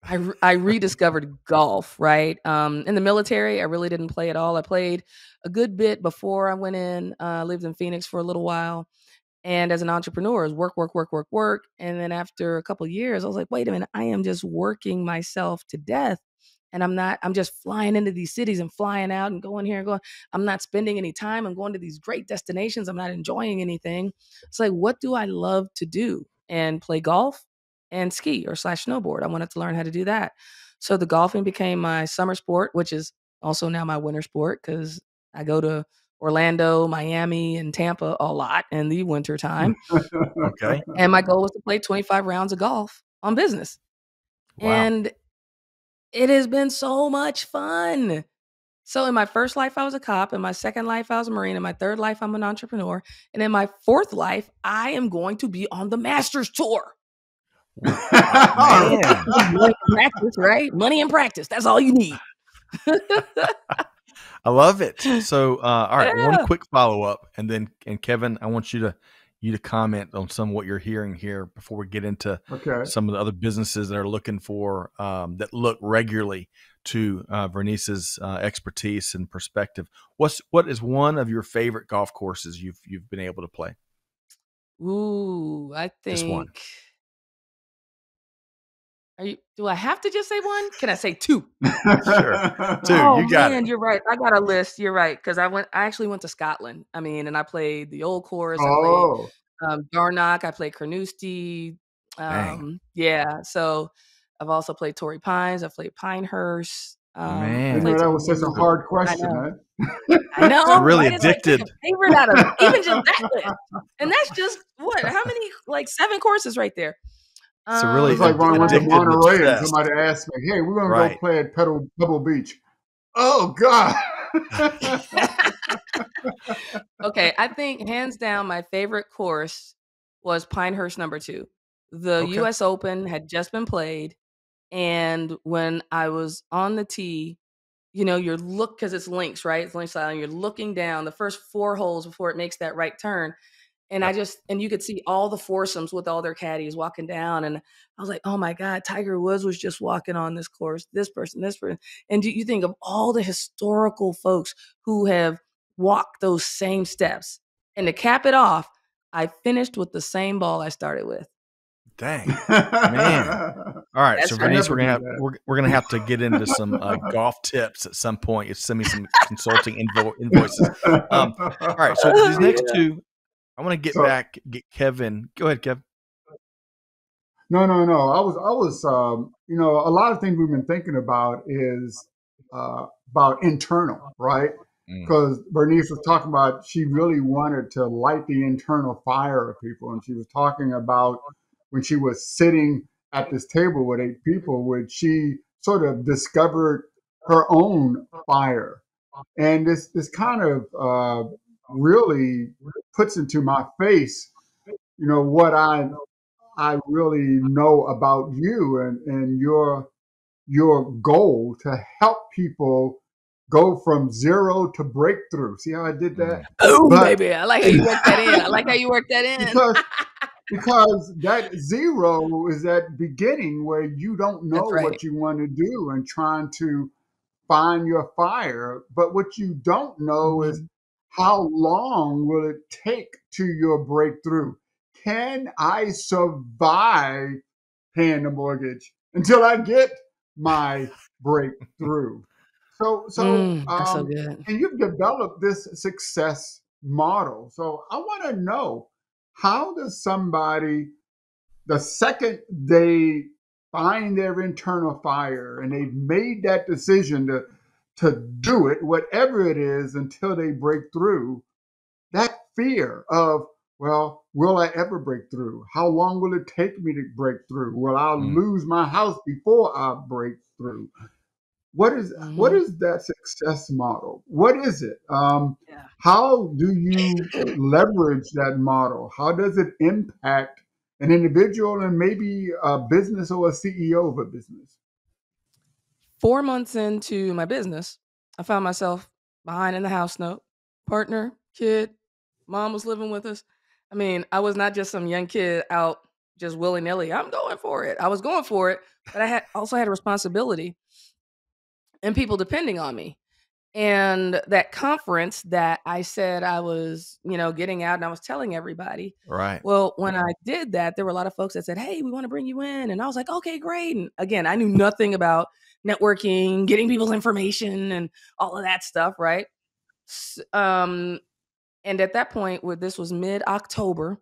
I rediscovered golf, right? In the military, I really didn't play at all. I played a good bit before I went in, lived in Phoenix for a little while. And as an entrepreneur, it was work. And then after a couple of years, I was like, wait a minute, I am just working myself to death. And I'm just flying into these cities and flying out and going here and going. I'm not spending any time. I'm going to these great destinations. I'm not enjoying anything. It's like, what do I love to do? And play golf and ski or / snowboard. I wanted to learn how to do that. So the golfing became my summer sport, which is also now my winter sport, because I go to Orlando, Miami, and Tampa a lot in the winter time. Okay. And my goal was to play 25 rounds of golf on business. Wow. And it has been so much fun. So in my first life, I was a cop. In my second life, I was a Marine. In my third life, I'm an entrepreneur. And in my fourth life, I am going to be on the Masters Tour. Money and practice, right? Money and practice. That's all you need. I love it. So, all right, one quick follow-up, and Kevin, I want you to comment on some of what you're hearing here before we get into some of the other businesses that are looking for that look regularly to Vernice's expertise and perspective. What is one of your favorite golf courses you've been able to play? Ooh, I think. Just one. Do I have to just say one? Can I say two? Sure. Two. Oh, you got man, it. You're right. I got a list. You're right. Because I actually went to Scotland. And I played the old course. I played Darnock. I played Carnoustie. Yeah. So I've also played Torrey Pines. I've played Pinehurst. Man, that was such a hard question, I know. It's really addicted. Like, favorite out of even just that list. And that's just what? How many? Like 7 courses right there. It's really like when I went to Monterey and somebody asked me, "Hey, we're going to go play at Pebble Beach." Oh God. Okay, I think hands down my favorite course was Pinehurst number 2. The U.S. Open had just been played, and when I was on the tee, because it's links, right? It's links island. You're looking down the first 4 holes before it makes that right turn. And and you could see all the foursomes with all their caddies walking down. And I was like, oh my God, Tiger Woods was just walking on this course, this person. And you think of all the historical folks who have walked those same steps. And to cap it off, I finished with the same ball I started with. Dang, man. All right. So Vernice, we're gonna have to get into some golf tips at some point. You send me some consulting invoices. All right. So these next two, I want to get Kevin. Go ahead, Kevin. No. I was a lot of things we've been thinking about is about internal, right? because Vernice was talking about she really wanted to light the internal fire of people. And she was talking about when she was sitting at this table with 8 people, which she sort of discovered her own fire. And this kind of really puts into my face, what I really know about you and your goal to help people go from zero to breakthrough. See how I did that? Oh, But baby, I like how you work that in. I like how you work that in. because that zero is that beginning where you don't know That's right. what you want to do and trying to find your fire. But what you don't know is how long will it take to your breakthrough? Can I survive paying the mortgage until I get my breakthrough? That's so good. And you've developed this success model. So I want to know, how does somebody, the second they find their internal fire and they've made that decision to do it, whatever it is, until they break through, that fear of, well, will I ever break through? How long will it take me to break through? Will I lose my house before I break through? What is that success model? What is it? How do you leverage that model? How does it impact an individual and maybe a business or a CEO of a business? 4 months into my business, I found myself behind in the house note. Partner, kid, mom was living with us. I mean, I was not just some young kid out just willy-nilly. I'm going for it. I was going for it, but I also had a responsibility and people depending on me. And that conference that I said I was, getting out and I was telling everybody. Right. Well, when I did that, there were a lot of folks that said, "Hey, we want to bring you in." And I was like, "Okay, great." And again, I knew nothing about networking, getting people's information and all of that stuff, right? And at that point, this was mid-October,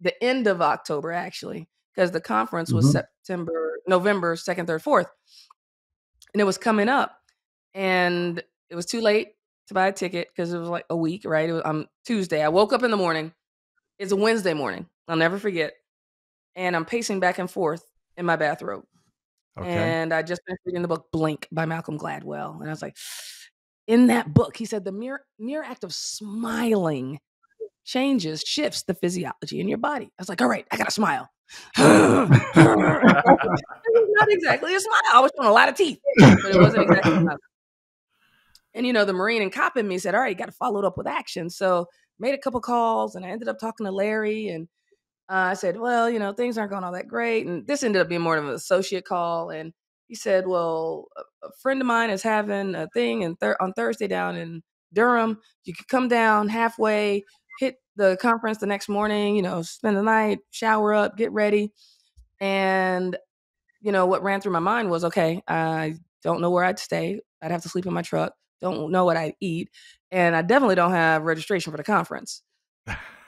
the end of October, actually, because the conference was November 2nd, 3rd, 4th. And it was coming up. And it was too late to buy a ticket because it was like a week, right? It was Tuesday. I woke up in the morning. It's a Wednesday morning. I'll never forget. And I'm pacing back and forth in my bathrobe. Okay. And I just finished reading the book Blink by Malcolm Gladwell. And I was like, in that book, he said the mere act of smiling shifts the physiology in your body. I was like, all right, I got to smile. It was not exactly a smile. I was showing a lot of teeth, but it wasn't exactly a smile. And, the Marine and cop in me said, all right, you got to follow it up with action. So made a couple calls and I ended up talking to Larry. And I said, well, things aren't going all that great. And this ended up being more of an associate call. And he said, well, a friend of mine is having a thing on Thursday down in Durham. You could come down halfway, hit the conference the next morning, spend the night, shower up, get ready. And, what ran through my mind was, okay, I don't know where I'd stay. I'd have to sleep in my truck. Don't know what I'd eat. And I definitely don't have registration for the conference.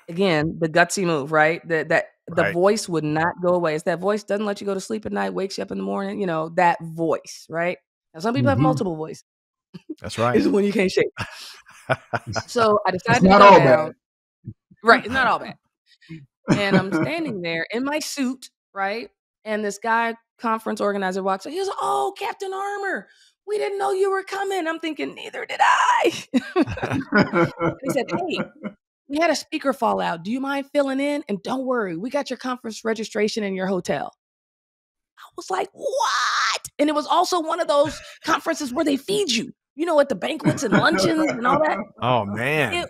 Again, the gutsy move, right? The voice would not go away. It's that voice doesn't let you go to sleep at night, wakes you up in the morning, that voice, right? Now, some people have multiple voices. That's right. It's when you can't shake. So I decided to go down. Right. It's not all bad. And I'm standing there in my suit, right? And this guy, conference organizer, walks up. He was, "Oh, Captain Armor, we didn't know you were coming." I'm thinking, neither did I. He said, "Hey, we had a speaker fallout. Do you mind filling in? And don't worry, we got your conference registration in your hotel." I was like, what? And it was also one of those conferences where they feed you, at the banquets and luncheons and all that. Oh, man.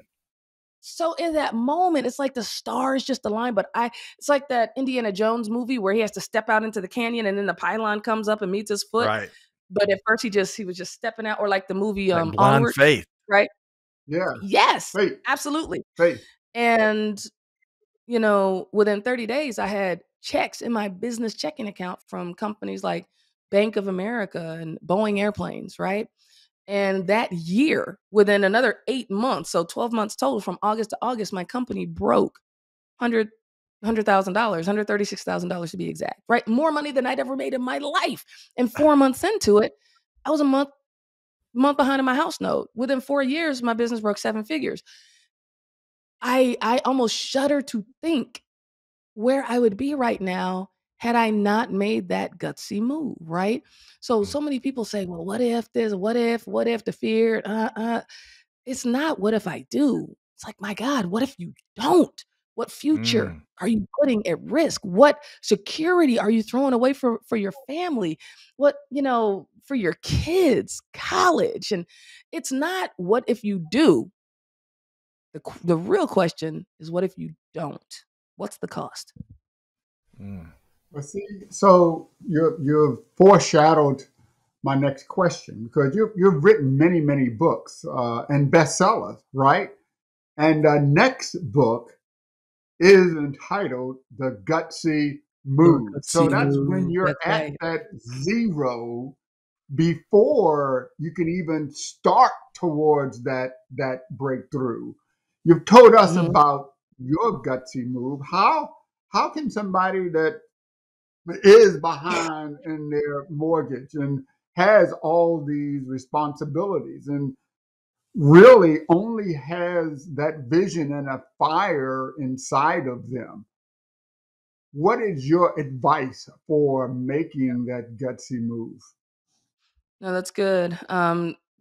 So in that moment, it's like the stars just aligned. But it's like that Indiana Jones movie where he has to step out into the canyon and then the pylon comes up and meets his foot. Right. But at first he was just stepping out, or like the movie Like blind Onward, faith. right? Yeah. Yes, Faith. absolutely. Faith. And within 30 days, I had checks in my business checking account from companies like Bank of America and Boeing Airplanes, right? And that year, within another 8 months, so 12 months total, from August to August, my company broke $100,000, $136,000 to be exact, right? More money than I'd ever made in my life. And 4 months into it, I was a month, month behind in my house note. Within 4 years, my business broke 7 figures. I almost shudder to think where I would be right now had I not made that gutsy move, right? So many people say, well, what if this, what if the fear, it's not what if I do. It's like, my God, what if you don't? What future are you putting at risk? What security are you throwing away for your family? What, for your kids, college? And it's not what if you do. The real question is, what if you don't? What's the cost? Well, see, so you've foreshadowed my next question, because you've written many books and bestsellers, right? And the next book is entitled The Gutsy Moon. So that's when you're at that zero before you can even start towards that breakthrough. You've told us about your gutsy move. How can somebody that is behind in their mortgage and has all these responsibilities and really only has that vision and a fire inside of them, what is your advice for making that gutsy move? No, that's good.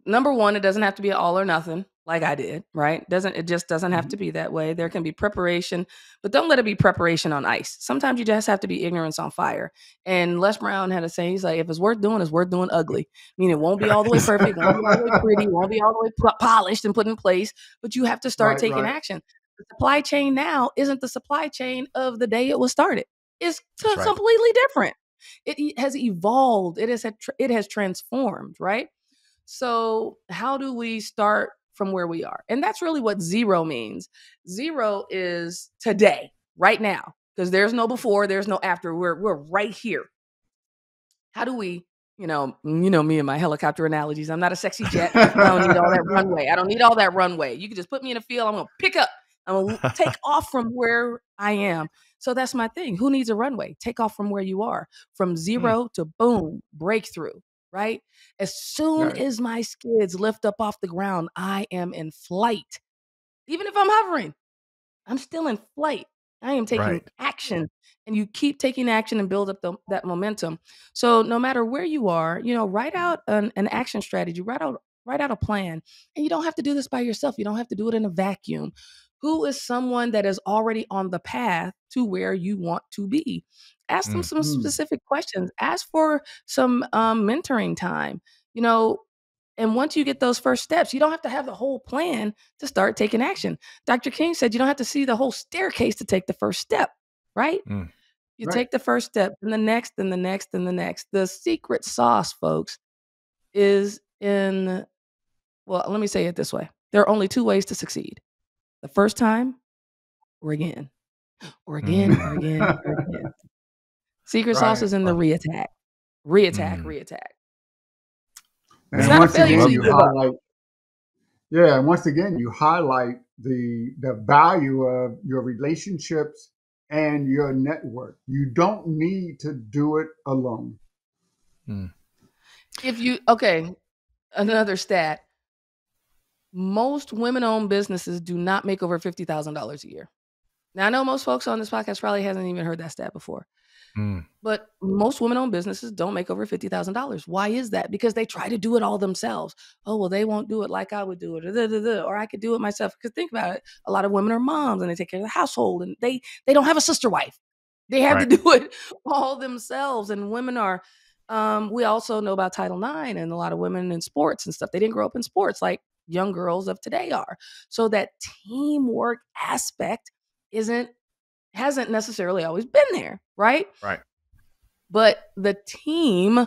Number one, it doesn't have to be all or nothing like I did, right? It just doesn't have to be that way. There can be preparation, but don't let it be preparation on ice. Sometimes you just have to be ignorance on fire. And Les Brown had a saying, he's like, if it's worth doing ugly. Meaning it won't be all the way perfect, won't be all the way pretty, won't be all the way polished and put in place, but you have to start taking action. The supply chain now isn't the supply chain of the day it was started. It's completely different. It has evolved. It has transformed, right? So how do we start from where we are? And that's really what zero means. Zero is today, right now, because there's no before, there's no after. We're right here. How do we, me and my helicopter analogies. I'm not a sexy jet. I don't need all that runway. I don't need all that runway. You can just put me in a field. I'm going to pick up. I'm going to take off from where I am. So that's my thing. Who needs a runway? Take off from where you are. From zero to boom, breakthrough, right? As soon as my skids lift up off the ground, I am in flight. Even if I'm hovering, I'm still in flight. I am taking action, and you keep taking action and build up that momentum. So no matter where you are, write out an action strategy, write out a plan. And you don't have to do this by yourself. You don't have to do it in a vacuum. Who is someone that is already on the path to where you want to be? Ask them some specific questions. Ask for some mentoring time, and once you get those first steps, you don't have to have the whole plan to start taking action. Dr. King said you don't have to see the whole staircase to take the first step, right? You take the first step, and the next, and the next, and the next. The secret sauce, folks, is let me say it this way. There are only 2 ways to succeed. The first time, or again, or again, or again, or again. Secret sauce is in the reattack. Reattack. And it's not once a failure, again, once again, you highlight the value of your relationships and your network. You don't need to do it alone. Another stat. Most women-owned businesses do not make over $50,000 a year. Now, I know most folks on this podcast probably hasn't even heard that stat before. But most women-owned businesses don't make over $50,000. Why is that? Because they try to do it all themselves. Oh, well, they won't do it like I would do it, or I could do it myself. Because think about it, a lot of women are moms and they take care of the household, and they don't have a sister wife. They have to do it all themselves. And women are, we also know about Title IX and a lot of women in sports and stuff. They didn't grow up in sports like young girls of today are. So that teamwork aspect hasn't necessarily always been there, right? Right. But the team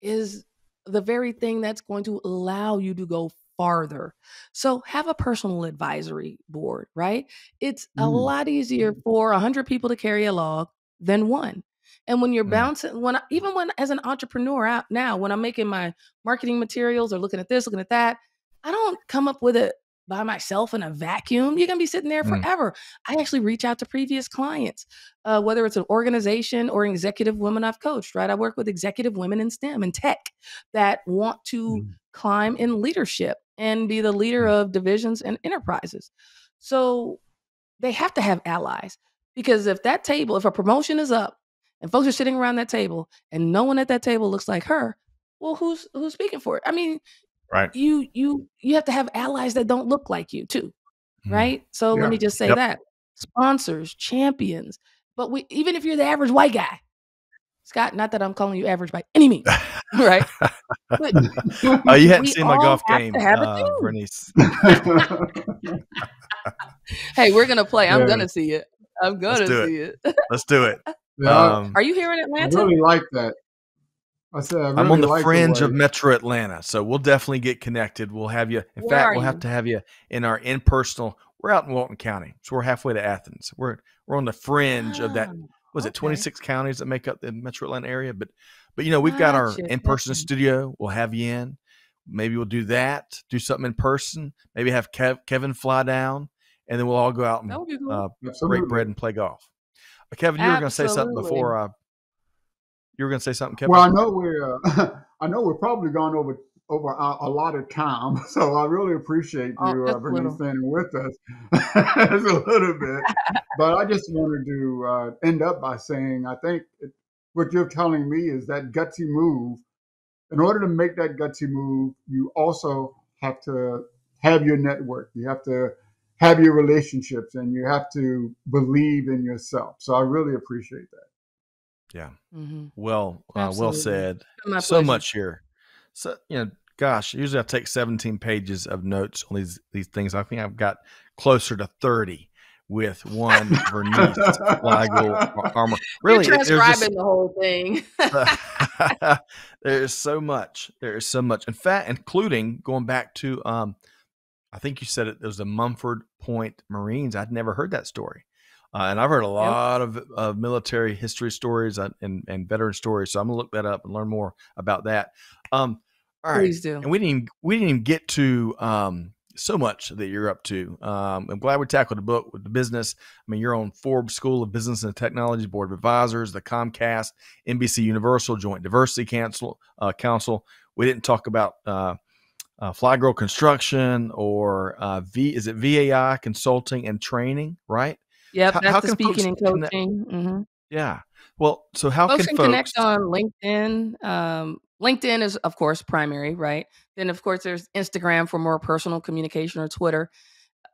is the very thing that's going to allow you to go farther. So have a personal advisory board, right? It's a lot easier for 100 people to carry a log than one. And when you're bouncing, when as an entrepreneur out now, when I'm making my marketing materials or looking at this, looking at that, I don't come up with it by myself in a vacuum, you're going to be sitting there forever. I actually reach out to previous clients, whether it's an organization or an executive women I've coached, right? I work with executive women in STEM and tech that want to climb in leadership and be the leader of divisions and enterprises. So they have to have allies, because if a promotion is up and folks are sitting around that table and no one at that table looks like her, well, who's speaking for it? I mean, Right. you have to have allies that don't look like you too, right? So let me just say that. Sponsors, champions, but even if you're the average white guy, Scott, not that I'm calling you average by any means, right? But you hadn't seen my golf game, Vernice. Hey, we're gonna play. I'm gonna see it. I'm gonna see it. Let's do it. Are you here in Atlanta? I really like that. I said I really I'm on the like fringe of Metro Atlanta, so we'll definitely get connected. We'll have you. In fact, we'll have to have you in our in-personal. We're out in Walton County, so we're halfway to Athens. We're on the fringe of that. Was it 26 counties that make up the Metro Atlanta area? But we've got our in-person studio. We'll have you in. Maybe we'll do that. Do something in person. Maybe have Kevin fly down, and then we'll all go out and break bread and play golf. Kevin, you were going to say something before. You were going to say something, Kevin? Well, I know we're probably gone over a lot of time, so I really appreciate you, Vernice, staying with us a little bit. But I just wanted to end up by saying, I think what you're telling me is that gutsy move. In order to make that gutsy move, you also have to have your network. You have to have your relationships, and you have to believe in yourself. So I really appreciate that. Yeah. Well said. So much here. So, gosh, usually I take 17 pages of notes on these things. I think I've got closer to 30 with one Vernice Flygirl armor. Really, you're transcribing the whole thing. There is so much. In fact, including going back to, I think you said it was the Mumford Point Marines. I'd never heard that story. And I've heard a lot of military history stories and veteran stories. So I'm gonna look that up and learn more about that. All right. Please do. And we didn't even get to so much that you're up to. I'm glad we tackled the book with the business. I mean, you're on Forbes School of Business and Technology Board of Advisors, the Comcast, NBC Universal Joint Diversity Council. We didn't talk about Flygirl Construction or is it VAI Consulting and Training, right? Yep, that's the speaking and coaching. Yeah. Well, so how folks can connect on LinkedIn? LinkedIn is, of course, primary, right? Then, of course, there's Instagram for more personal communication, or Twitter.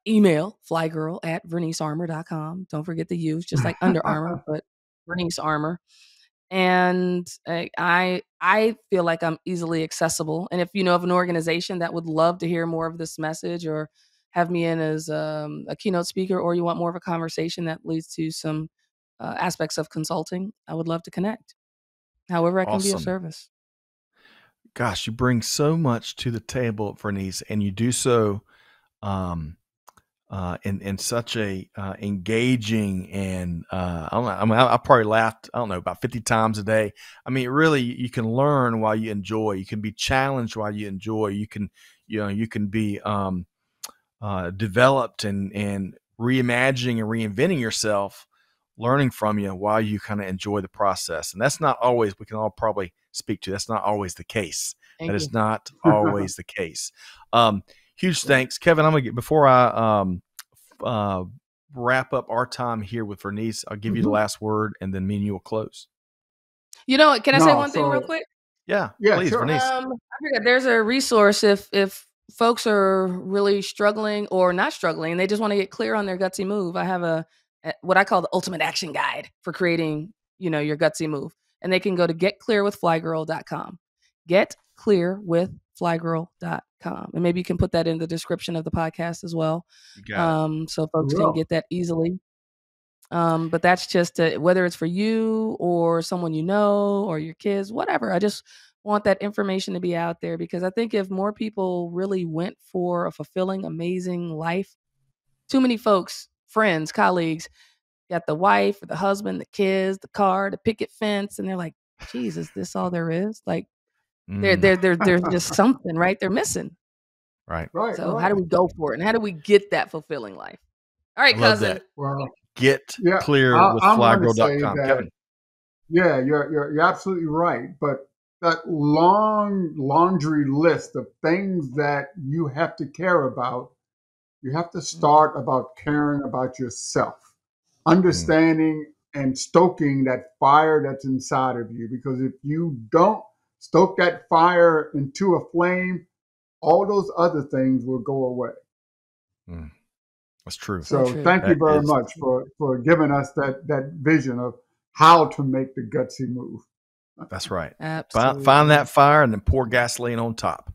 Email flygirl@vernicearmor.com. Don't forget to use, just like Under Armour, but Vernice Armor. And I feel like I'm easily accessible. And if you know of an organization that would love to hear more of this message, or have me in as a keynote speaker, or you want more of a conversation that leads to some aspects of consulting, I would love to connect. However, I can be of service. Gosh, you bring so much to the table, Vernice, and you do so in such a engaging and I don't know. I mean, I probably laughed, I don't know, about 50 times a day. I mean, really, you can learn while you enjoy. You can be challenged while you enjoy. You can be developed and reimagining and reinventing yourself, learning from you while you kind of enjoy the process. And that's not always, we can all probably speak to, that's not always the case. That is not always the case. Huge thanks, Kevin. I'm gonna get, before I wrap up our time here with Vernice, I'll give you the last word, and then me and you will close. Can I say one thing real quick? Yeah, please, sure. Vernice. I forget, there's a resource if folks are really struggling or not struggling, they just want to get clear on their gutsy move. I have what I call the ultimate action guide for creating, your gutsy move. And they can go to getclearwithflygirl.com. Getclearwithflygirl.com. And maybe you can put that in the description of the podcast as well. So folks can get that easily. But that's just whether it's for you or someone you know or your kids, whatever. I just want that information to be out there, because I think if more people really went for a fulfilling, amazing life, too many folks, friends, colleagues, got the wife or the husband, the kids, the car, the picket fence, and they're like, "Geez, is this all there is?" Like, there's just something, right? They're missing. Right. Right. So how do we go for it? And how do we get that fulfilling life? All right, I love cousin. that. Well, Get yeah, clear with I'm going to say flygirl.com. that, Kevin. yeah, you're absolutely right. But that long laundry list of things that you have to care about, you have to start about caring about yourself, understanding and stoking that fire that's inside of you. Because if you don't stoke that fire into a flame, all those other things will go away. Mm. That's true. So So true. thank you That very is much for giving us that vision of how to make the gutsy move. That's right. Absolutely. Find that fire and then pour gasoline on top.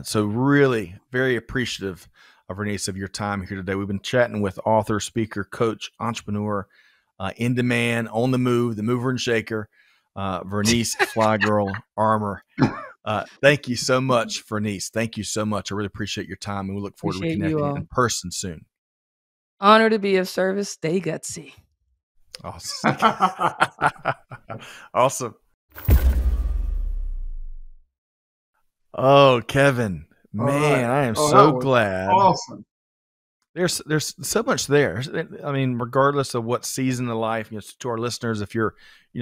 So really very appreciative of Vernice of your time here today. We've been chatting with author, speaker, coach, entrepreneur, in demand, on the move, the mover and shaker, Vernice Flygirl Armor. Thank you so much, Vernice. Thank you so much. I really appreciate your time, and we look forward to Appreciate you reconnecting all. in person soon. Honor to be of service. Stay gutsy. Awesome. Awesome. Oh, Kevin, All man, right. I am Oh, so that was glad. awesome. There's so much there. I mean, regardless of what season of life, to our listeners, if you're,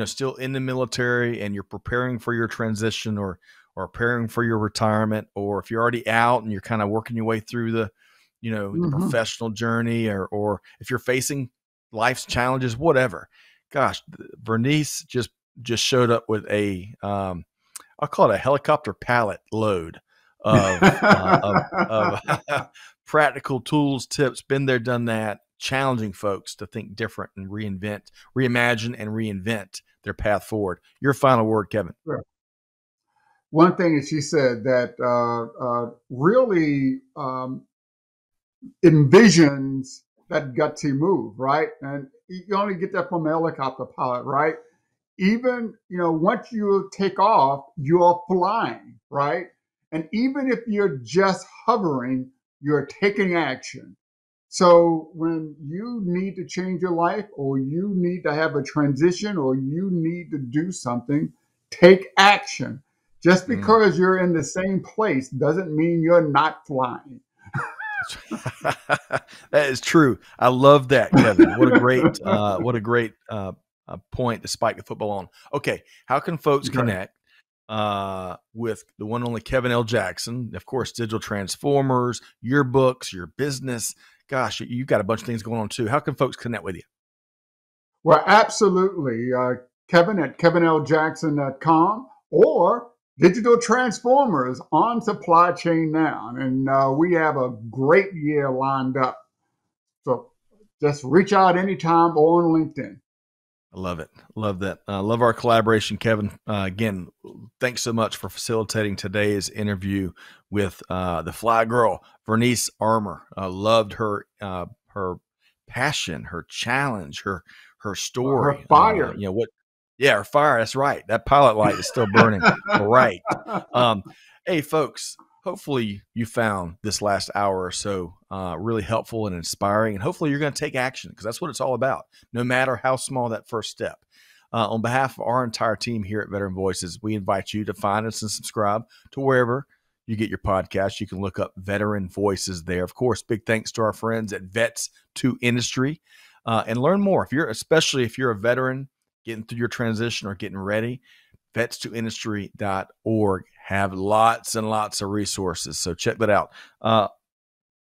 still in the military and you're preparing for your transition or preparing for your retirement, or if you're already out and you're kind of working your way through the, the professional journey, or if you're facing life's challenges, whatever. Gosh, Vernice just showed up with I'll call it a helicopter pallet load of practical tools, tips, been there, done that, challenging folks to think different and reimagine and reinvent their path forward. Your final word, Kevin. Sure. One thing that she said that really envisions that gutsy move, right? And you only get that from a helicopter pilot, right? Even, once you take off, you're flying, right? And even if you're just hovering, you're taking action. So when you need to change your life, or you need to have a transition, or you need to do something, take action. Just because you're in the same place doesn't mean you're not flying. That is true. I love that, Kevin. What a great point to spike the football on. Okay, how can folks connect with the one and only Kevin L. Jackson? Of course, Digital Transformers, your books, your business. Gosh, you've got a bunch of things going on too. How can folks connect with you? Well, absolutely. Kevin at kevinljackson.com, or Digital Transformers on Supply Chain Now. And we have a great year lined up. So just reach out anytime or on LinkedIn. I love it. Love that. Love our collaboration, Kevin. Again, thanks so much for facilitating today's interview with the Fly Girl, Vernice Armor. Loved her passion, her challenge, her story. Her fire. Her fire. That's right. That pilot light is still burning bright. Hey, folks. Hopefully you found this last hour or so really helpful and inspiring, and hopefully you're going to take action, because that's what it's all about, no matter how small that first step. On behalf of our entire team here at Veteran Voices, we invite you to find us and subscribe to wherever you get your podcast. You can look up Veteran Voices there. Of course, big thanks to our friends at Vets to Industry, and learn more. Especially if you're a veteran getting through your transition or getting ready, vets2industry.org have lots and lots of resources. So check that out.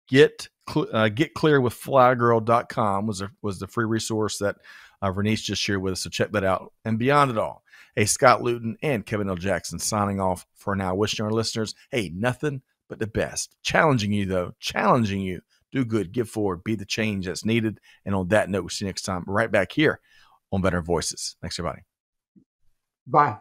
Get clear with flygirl.com was the free resource that Vernice just shared with us. So check that out. And beyond it all, hey, Scott Luton and Kevin L. Jackson signing off for now. Wishing our listeners, hey, nothing but the best. Challenging you, though. Challenging you. Do good. Give forward. Be the change that's needed. And on that note, we'll see you next time right back here on Veteran Voices. Thanks, everybody. Bye.